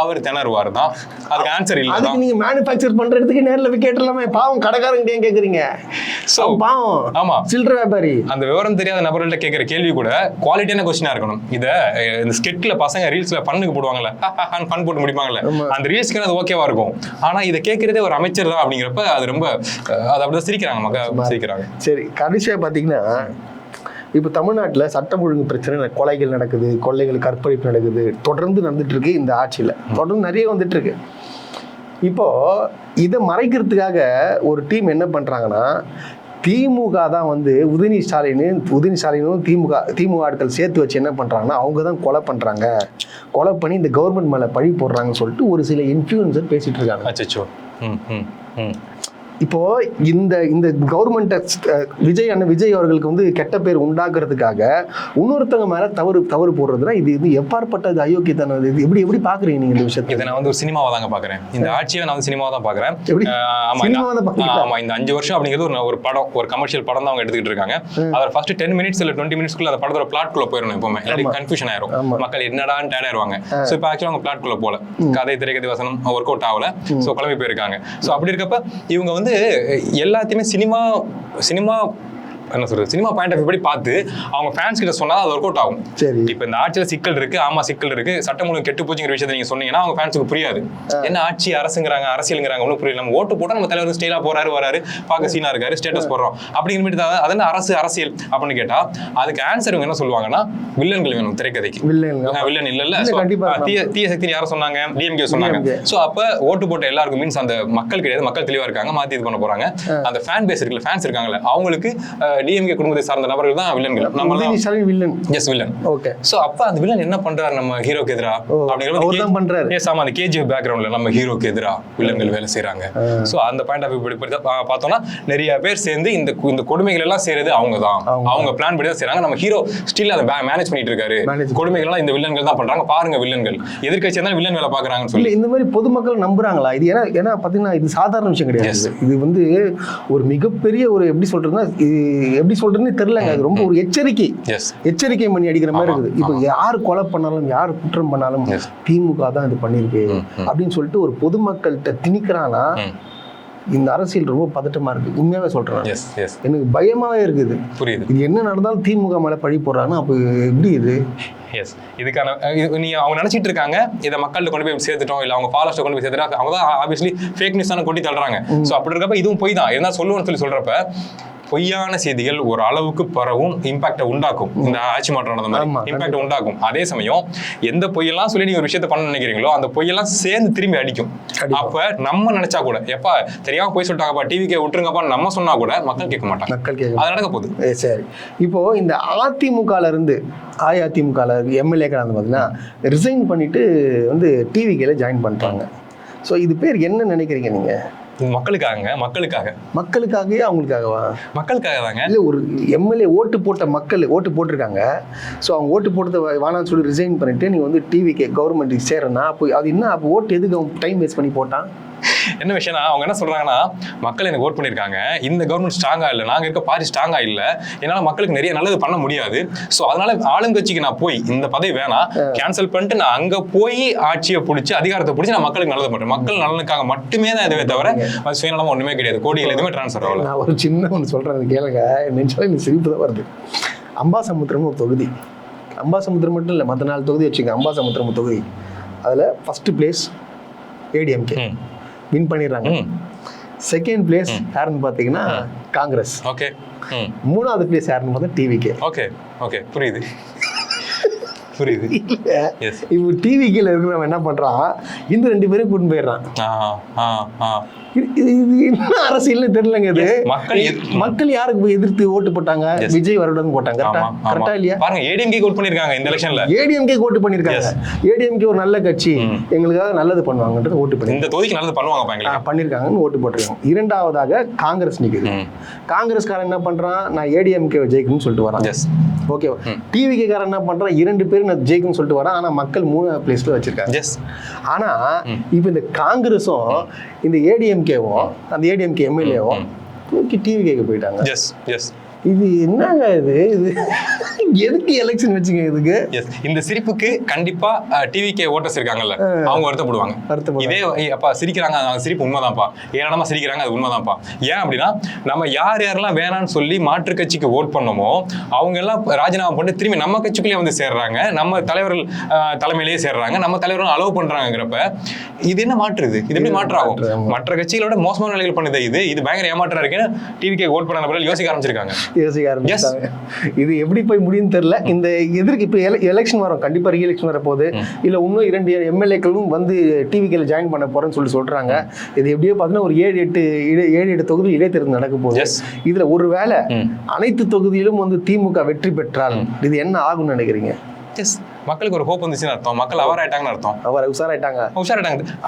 அவர் திணறுவார் தான். அதுக்கு ஆன்சர் இல்ல. அதுக்கு நீங்க மேனுஃபேக்சர் பண்றதுக்கு நேர்ல போய் கேட்டலாமே. பாவம் கடைக்காரங்க ஏன் கேக்குறீங்க? சோ பாவம், ஆமா, சில்லறை வியாபாரி. அந்த விவரம் தெரியாத நபர்கள்ட்ட கேட்கிற கேள்வி கூட குவாலிட்டியான கொஸ்டினா இருக்கணும். இத இந்த ஸ்கெட்ல பசங்க ரீல்ஸ்ல பண்ணுக்கு போடுவாங்கல்ல, ஃபன் போட்டு முடிப்பாங்கல்ல, அந்த ரீல்ஸ்க்கு அது ஓகேவா இருக்கும். ஆனா இதை கேட்கறதே ஒரு அமைச்சர் தான் அப்படிங்கிறப்ப அது ரொம்ப அது அப்படிதான் சிரிக்கிறாங்க, மக்கள் சிரிக்கிறாங்க. சரி, கடைசியா பாத்தீங்கன்னா இப்போ தமிழ்நாட்டில் சட்டம் ஒழுங்கு பிரச்சனை, கொலைகள் நடக்குது, கொள்ளைகள், கற்பழிப்பு நடக்குது, தொடர்ந்து நடந்துட்டு இருக்கு. இந்த ஆட்சியில் தொடர்ந்து நிறைய வந்துட்டு இருக்கு. இப்போ இதை மறைக்கிறதுக்காக ஒரு டீம் என்ன பண்றாங்கன்னா, திமுக தான் வந்து உதயநிதி ஸ்டாலினும் திமுக ஆட்கள் சேர்த்து வச்சு என்ன பண்றாங்கன்னா, அவங்க தான் கொலை பண்றாங்க, கொலை பண்ணி இந்த கவர்மெண்ட் மேல பழி போடுறாங்கன்னு சொல்லிட்டு ஒரு சில இன்ஃப்ளூயன்சர் பேசிட்டு இருக்காங்க. அச்சச்சோ. இப்போ இந்த கவர்மெண்ட் விஜய் அவர்களுக்கு வந்து கெட்ட பேர் உண்டாக்குறதுக்காக இன்னொருத்தவங்க மேல தவறு போடுறதுனா இது எப்பாற்பட்டது அயோக்கியத்தனம். இது எப்படி பாக்குறீங்க நீங்க இந்த விஷயத்தை? இதை நான் வந்து ஒரு சினிமாவா தாங்க பாக்குறேன். இந்த ஆட்சியை நான் வந்து சினிமாவா தான் பாக்குறேன். ஆமா, இந்த 5 வருஷம் அப்படிங்கிறது ஒரு படம், ஒரு கமர்ஷியல் படம் தான் அவங்க எடுத்துக்கிட்டு இருக்காங்க. அவர் ஃபர்ஸ்ட் 10 மினிட்ஸ் இல்ல 20 மினிட்ஸ்க்குள்ள அந்த படத்தோட பிளாட் குள்ள போயிடணும். எப்பவுமே எல்லாரும் கன்ஃபியூஷன் ஆயிரும், மக்கள் என்னடான்னு டயர்ட் ஆயிருவாங்க. சோ இப்போ ஆக்சுவலா அவங்க பிளாட் குள்ள போல, கதை திரைக்கதை வசனம் ஒர்க் அவுட் ஆகல. சோ கிளம்பி போயிருக்காங்க. சோ அப்படி இருக்கப்ப இவங்க வந்து எல்லாத்தையுமே சினிமா என்ன சொல்றது சினிமா பாயிண்ட் ஆஃப் வியூ படி பார்த்து அவங்க ஃபேன்ஸ் கிட்ட சொன்னா அது ஒர்க் அவுட் ஆகும். சரி, இப்போ இந்த ஆட்சியில சிக்கல் இருக்கு, ஆமா சிக்கல் இருக்கு, சட்டம் ஒழுங்கு கெட்டு போச்சுங்கிற விஷயத்தை நீங்க சொன்னீங்கன்னா அவங்க ஃபேன்ஸுக்கு புரியாது. என்ன ஆட்சி அரசுங்கிறாங்க அரசியலுங்கிறாங்க ஒன்றும் புரியல. நம்ம ஓட்டு போட்டா நம்ம தலைவர் ஸ்டைலா போறாரு வராரு, பார்க்க சீனா இருக்காரு, ஸ்டேட்டஸ் போடுறோம் அப்படிங்கிற மாதிரி தான் அது என்ன அரசியல் அப்படின்னு கேட்டா அதுக்கு ஆன்சர் இவங்க என்ன சொல்லுவாங்கன்னா வில்லன்கள் வேணும் திரைக்கதைக்கு. வில்லன் இல்ல தீய சக்தி யாரும் சொன்னாங்க, டிஎம்கே சொன்னாங்க. சோ அப்ப ஓட்டு போட்ட எல்லாருக்கும் மீன்ஸ் அந்த மக்கள் கிடையாது, மக்கள் தெளிவா இருக்காங்க, மாத்தி இது பண்ண போறாங்க. அந்த ஃபேன் பேஸ் இருக்குல்ல, ஃபேன்ஸ் இருக்காங்கல்ல, அவங்களுக்கு டிஎம்கே குடும்பத்தை சார்ந்த நபர்கள் தான் வில்லன்கள். நம்ம villain. Yes villain. Okay. So அப்ப அந்த வில்லன் என்ன பண்றாரு நம்ம ஹீரோக்கு எதிரா அப்படிங்கறது பண்றாரு. எஸ் ஆமா, அந்த கேஜிஎஃப் பேக்ரவுண்ட்ல நம்ம ஹீரோக்கு எதிரா வில்லன்கள் வேலை செய்யறாங்க. சோ அந்த பாயிண்ட் ஆஃப் வியூ பார்த்தோம்னா நிறைய பேர் சேர்ந்து இந்த கொடுமைகள் எல்லாம் செய்யறது அவங்க தான், அவங்க பிளான் படி தான் செய்யறாங்க. நம்ம ஹீரோ ஸ்டில் அதை மேனேஜ் பண்ணிட்டு இருக்காரு. கொடுமைகள் எல்லாம் இந்த வில்லன்கள் தான் பண்றாங்க, பாருங்க வில்லன்கள் எதிர்க்கட்சி இருந்தாலும் வில்லன் வேலை பாக்குறாங்கன்னு சொல்லி இந்த மாதிரி பொதுமக்கள் நம்புறாங்களா? இது ஏன்னா பாத்தீங்கன்னா இது சாதாரண விஷயம் கிடையாது. இது வந்து ஒரு மிகப்பெரிய ஒரு எப்படி சொல்றதுன்னு தெரியலங்க. அது ரொம்ப ஒரு எச்சரிக்கை பண்ணி அடிக்கிற மாதிரி இருக்குது. இப்போ யார் கொலை பண்ணாலும் யார் குற்றம் பண்ணாலும் திமுக தான் இது பண்ணிருக்கு அப்படின்னு சொல்லிட்டு ஒரு பொதுமக்கள்கிட்ட திணிக்கிறானா இந்த அரசியல் ரொம்ப பதட்டமா இருக்கு. உண்மையாவே சொல்றேன், எனக்கு பயமாவே இருக்குது. புரியுது, இது என்ன நடந்தாலும் திமுக மேல பழி போடுறாங்கன்னா அப்ப எப்படி இது? எஸ், இதுக்கான நீ அவங்க நினைச்சிட்டு இருக்காங்க இதை மக்கள்கிட்ட கொண்டு போய் சேர்த்துட்டோம், இல்ல அவங்க ஃபாலோவர்ஸ் கொண்டு போய் சேர்த்துட்டா அவங்க தான் ஆப்வியஸ்லி ஃபேக் நியூஸ் தானே கொட்டி தள்ளுறாங்க. ஸோ அப்படி இருக்கப்ப இதுவும் போய் தான் இருந்தால் சொல்லுவோம்னு சொல்றப்ப பொய்யான செய்திகள் ஒரு அளவுக்கு பரவும், இம்பாக்டை உண்டாக்கும். இந்த ஆட்சி மாற்றம் நடந்த மாதிரி இம்பாக்ட் உண்டாக்கும். அதே சமயம் எந்த பொய்யெல்லாம் சொல்லி நீங்க ஒரு விஷயத்த பண்ண நினைக்கிறீங்களோ அந்த பொய்யெல்லாம் சேர்ந்து திரும்பி அடிக்கும். அப்ப நம்ம நினைச்சா கூட எப்பா தெரியாம போய் சொல்லிட்டாங்கப்பா டிவிக்கே விட்டுருங்கப்பா நம்ம சொன்னா கூட மக்கள் கேட்க மாட்டாங்க. அது நடக்க போகுது. சரி, இப்போ இந்த அதிமுகல இருந்து அஇஅதிமுக எம்எல்ஏக்கள் வந்து பாத்தீங்கன்னா ரிசைன் பண்ணிட்டு வந்து டிவிக்கேல ஜாயின் பண்றாங்க. ஸோ இது பேர் என்ன நினைக்கிறீங்க நீங்க? மக்களுக்காகவே அவங்களுக்காகவா? மக்களுக்காக தாங்க. இல்லை, ஒரு எம்எல்ஏ ஓட்டு போட்டிருக்காங்க. ஸோ அவங்க ஓட்டு போட்டதை வேணான்னு சொல்லி ரிசைன் பண்ணிட்டு நீங்க வந்து டிவிக்கு கவர்மெண்ட்டுக்கு சேரனா அப்போ அது என்ன? அப்போ ஓட்டு எதுக்கு அவங்க டைம் வேஸ்ட் பண்ணி போட்டான்? என்ன விஷயம்னா அவங்க என்ன சொல்றாங்கன்னா மக்கள் எனக்கு ஓட் பண்ணிருக்காங்க, இந்த கவர்மெண்ட் ஸ்ட்ராங்கா இல்லை, நாங்க இருக்க பார்ட்டி ஸ்ட்ராங்கா இல்லை, என்னால மக்களுக்கு நிறைய நல்லது பண்ண முடியாது. ஸோ அதனால ஆளுங்கட்சிக்கு நான் போய் இந்த பதவி வேணாம் கேன்சல் பண்ணிட்டு நான் அங்க போய் ஆட்சியை பிடிச்சி அதிகாரத்தை பிடிச்சி நான் மக்களுக்கு நல்லது பண்றேன். மக்கள் நலனுக்காக மட்டுமே தான் இதுவே தவிர சுயநலமா ஒண்ணுமே கிடையாது. கோடிகள் எதுவுமே டிரான்ஸ்ஃபர் ஆகல. நான் ஒரு சின்ன ஒன்று சொல்றேன் கேளுங்க, நினைச்சாலும் சிரிப்பு தான் வருது. அம்பாசமுத்திரம் ஒரு தொகுதி, அம்பாசமுத்திரம் மட்டும் இல்லை மற்ற 4 தொகுதி வச்சுங்க. அம்பாசமுத்திரம் தொகுதி, அதுல ஃபர்ஸ்ட் பிளேஸ் ஏடிஎம்கே வின் பண்ணிடுறாங்க. செகண்ட் பிளேஸ் யாருன்னு பாத்தீங்கன்னா காங்கிரஸ். ஓகே. 3வது பிளேஸ் யாருன்னு பார்த்தா டிவிகே. ஓகே ஓகே, புரியுது. இப்போ டிவிகேல இருக்கிறவன் என்ன பண்றான், இந்த 2 பேரும் கூட்டிட்டு போயிடுறான். இது என்ன அரசியல்னு தெரியலங்க. இது மக்கள் யாருக்கு போய் எதிர்த்து ஓட்டு போட்டாங்க? விஜய் வருடன் போட்டாங்க. கரெக்டா இல்லையா? பாருங்க, ஏடிஎம்கே ஓட் பண்ணிருக்காங்க இந்த எலெக்ஷன்ல. ஏடிஎம்கே ஓட்டு பண்ணிருக்காங்க. ஏடிஎம்கே ஒரு நல்ல கட்சி, எங்களுக்காக நல்லது பண்ணுவாங்கன்றது ஓட்டு பண்ணி இந்த தொகுதிக்கு நல்லது பண்ணுவாங்க பண்ணிருக்காங்கன்னு ஓட்டு போட்டிருக்காங்க. 2வதாக காங்கிரஸ் நிக்குது. காங்கிரஸ்காரன் என்ன பண்றான், நான் ஏடிஎம்கே ஜெயிக்கணும்னு சொல்லிட்டு வரான். ஓகே. டிவிகே காரன் என்ன பண்றான், 2 பேரும் நான் ஜெயிக்கணும்னு சொல்லிட்டு வரான். ஆனா மக்கள் 3வது பிளேஸ்ல வச்சிருக்காங்க. ஆனா இப்ப இந்த காங்கிரஸும் இந்த ஏடிஎம்கேவும் அந்த ஏடிஎம்கே எம்எல்ஏவும் தூக்கி டிவிகேக்கு போயிட்டாங்க. இது என்னங்க இது எதுக்கு எலெக்ஷன் வச்சுங்க இதுக்கு? இந்த சிரிப்புக்கு கண்டிப்பா டிவிகே ஓட்டர்ஸ் இருக்காங்கல்ல, அவங்க வருத்தப்படுவாங்க. இதே அப்பா சிரிக்கிறாங்க, அந்த சிரிப்பு உண்மைதான்ப்பா, ஏனமா சிரிக்கிறாங்க அது உண்மைதான்ப்பா. ஏன் அப்படின்னா நம்ம யாரெல்லாம் வேணான்னு சொல்லி மாற்று கட்சிக்கு ஓட் பண்ணோமோ அவங்க எல்லாம் ராஜினாமா பண்ணி திரும்பி நம்ம கட்சிக்குள்ளேயே வந்து சேர்றாங்க, நம்ம தலைவர்கள் தலைமையிலேயே சேர்றாங்க, நம்ம தலைவர்கள் அலோவ் பண்றாங்கிறப்ப இது என்ன மாற்றுது? இது எப்படி மாற்றாகும்? மற்ற கட்சிகளோட மோசமான நிலைகள் பண்ணுது. இது பயங்கர ஏமாற்றா இருக்குன்னு டிவிகே ஓட் பண்ண யோசிக்க ஆரம்பிச்சிருக்காங்க. இது எப்படி போய் முடியும்னு தெரியல. இந்த எதிர்க்கு இப்ப எலெக்ஷன் வரும், கண்டிப்பா ரீ எலெக்ஷன் வர போகுது. இல்ல இன்னும் 2 எம்எல்ஏக்களும் வந்து டிவிகேல ஜாயின் பண்ண போறேன்னு சொல்றாங்க. இது எப்படியோ பாத்தீங்கன்னா ஒரு 7-8 தொகுதி இடைத்தேர்தல் நடக்க போகுது. இதுல ஒருவேளை அனைத்து தொகுதியிலும் வந்து திமுக வெற்றி பெற்றால் இது என்ன ஆகும்னு நினைக்கிறீங்க? மக்களுக்கு ஒரு ஹோப் வந்துச்சுன்னு அர்த்தம். மக்கள் உஷாராயிட்டாங்க.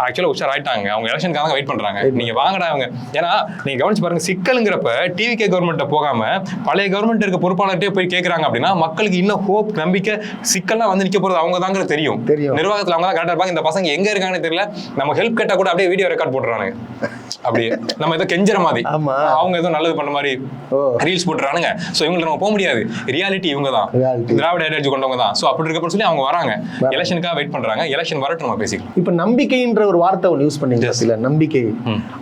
ஆக்சுவலா உஷாராயிட்டாங்க. அவங்க எலெக்ஷனுக்காக வெயிட் பண்றாங்க. நீங்க வாங்கடா அவங்க. ஏன்னா நீங்க கவனிச்சு பாருங்க, சிக்கலுங்கிறப்ப டிவிகே கவர்மெண்ட்ட போகாம பழைய கவர்மெண்ட் இருக்க பொறுப்பாளர்கிட்டே போய் கேட்கறாங்க அப்படின்னா மக்களுக்கு இன்னும் ஹோப், நம்பிக்கை, சிக்கல்லாம் வந்து நிக்க போறது அவங்க தாங்க தெரியும். நிர்வாகத்துல அவங்க தான் கரெக்டா இருப்பாங்க. இந்த பசங்க எங்க இருக்காங்கன்னு தெரியல, நம்ம ஹெல்ப் கேட்டா கூட அப்படியே வீடியோ ரெக்கார்ட் போட்டுறாங்க. அப்படியே நம்ம ஏதோ கெஞ்சற மாதிரி, ஆமா. அவங்க ஏதோ நல்லது பண்ண மாதிரி ரீல்ஸ் போட்டுறானுங்க. சோ இவங்களை நம்ம போக முடியாது, ரியாலிட்டி இவங்க தான், திராவிட ஐடியாலஜி கொண்டவங்க தான். சோ அப்படி இருக்கப்ப சொல்லி அவங்க வராங்க, எலெக்ஷனுக்காக வெயிட் பண்றாங்க. எலெக்ஷன் வரட்டும், நம்ம பேசிக்கலாம். இப்ப நம்பிக்கைன்ற ஒரு வார்த்தை ஒன்று யூஸ் பண்ணீங்க சில நம்பிக்கை.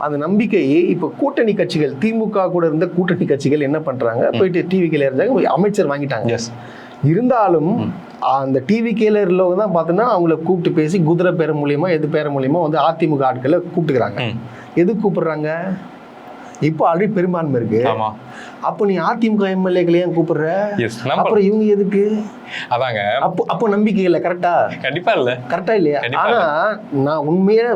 அந்த நம்பிக்கை இப்ப கூட்டணி கட்சிகள், திமுக கூட இருந்த கூட்டணி கட்சிகள் என்ன பண்றாங்க, போயிட்டு டிவிக்கில இருந்தாங்க, அமைச்சர் வாங்கிட்டாங்க. இருந்தாலும் அந்த டிவி கேல உள்ளவங்க தான் பார்த்தோன்னா அவங்கள கூப்பிட்டு பேசி குதிரை பேர மூலியமா எது பேர மூலியமா வந்து அதிமுக ஆட்களை கூப்பிட்டுக்கிறாங்க. எது கூப்பிடுறாங்க? இப்போ ஆல்ரெடி பெரும்பான்மை இருக்கு. அப்போ நீ அதிமுக எம்எல்ஏக்களை ஏன் கூப்பிடுற? அப்புறம் இவங்க எதுக்கு? அதாங்க. அப்போ நம்பிக்கை இல்லை. கரெக்டா? கண்டிப்பா இல்ல. கரெக்டா இல்லையா? ஆனா நான் உண்மையா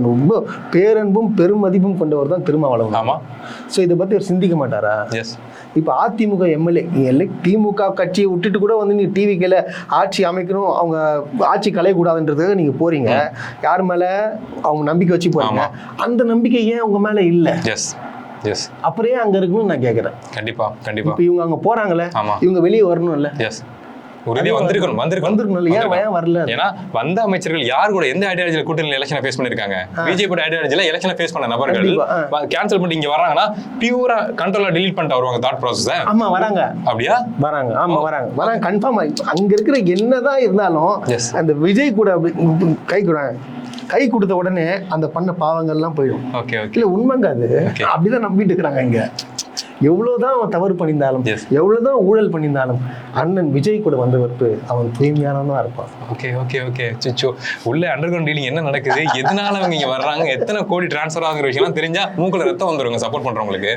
ரொம்ப பேரன்பும் பெருமதிப்பும் கொண்டவர் தான் திருமாவளவன். ஆமா. சோ இதை பத்தி அவர் சிந்திக்க மாட்டாரா? இப்ப அதிமுக எம்எல்ஏ திமுக கட்சியை விட்டுட்டு கூட வந்து நீ டிவிக்கில ஆட்சி அமைக்கணும், அவங்க ஆட்சி கலையக்கூடாதுன்றதுக்கு நீங்க போறீங்க. யார் மேல? அவங்க நம்பிக்கை வச்சு போறீங்க. அந்த நம்பிக்கை ஏன் உங்க மேல இல்ல? அப்புறம் ஏன் அங்க இருக்கணும்னு நான் கேக்குறேன். கண்டிப்பா கண்டிப்பா. இப்ப இவங்க அங்க போறாங்கல்ல, இவங்க வெளியே வரணும்ல. உறுதியா வந்திருக்கணும். ஏன் வரல? ஏன்னா வந்த அமைச்சர்கள் யார் கூட எந்த ஐடியாலஜில கூட்டணி எலெக்ஷனை ஃபேஸ் பண்ணிருக்காங்க? பிஜேபி ஐடியாலஜில எலெக்ஷனை ஃபேஸ் பண்ண நபர்கள் கேன்சல் பண்ணி இங்க வராங்கன்னா பியூரா கண்ட்ரோலா டிலீட் பண்ணிட்டு வருவாங்க தாட் ப்ராசஸ். ஆமா வராங்க. அப்படியா? வராங்க. ஆமா வராங்க கன்ஃபார்ம். அங்க இருக்கிற என்னதான் இருந்தாலும் அந்த விஜய் கூட கை கொடுத்த உடனே அந்த பண்ண பாவங்கள்லாம் போயிடும். இல்ல உண்மைங்க, அது அப்படிதான் நம்பிட்டு இருக்கிறாங்க. இங்க எவ்வளவுதான் அவன் தவறு பண்ணியிருந்தாலும், எவ்வளவுதான் ஊழல் பண்ணியிருந்தாலும், அண்ணன் விஜய் கூட வந்தவர்ப்பு அவன் தூய்மையானவனா இருப்பான். சிச்சோ, உள்ள அண்டர் கிரவுண்ட் டீலிங் என்ன நடக்குது, எதனால அவங்க இங்க வர்றாங்க, எத்தனை கோடி டிரான்ஸ்ஃபர் ஆகுற விஷயம் தெரிஞ்சா மூக்குல ரத்தம் வந்துருங்க சப்போர்ட் பண்றவங்களுக்கு.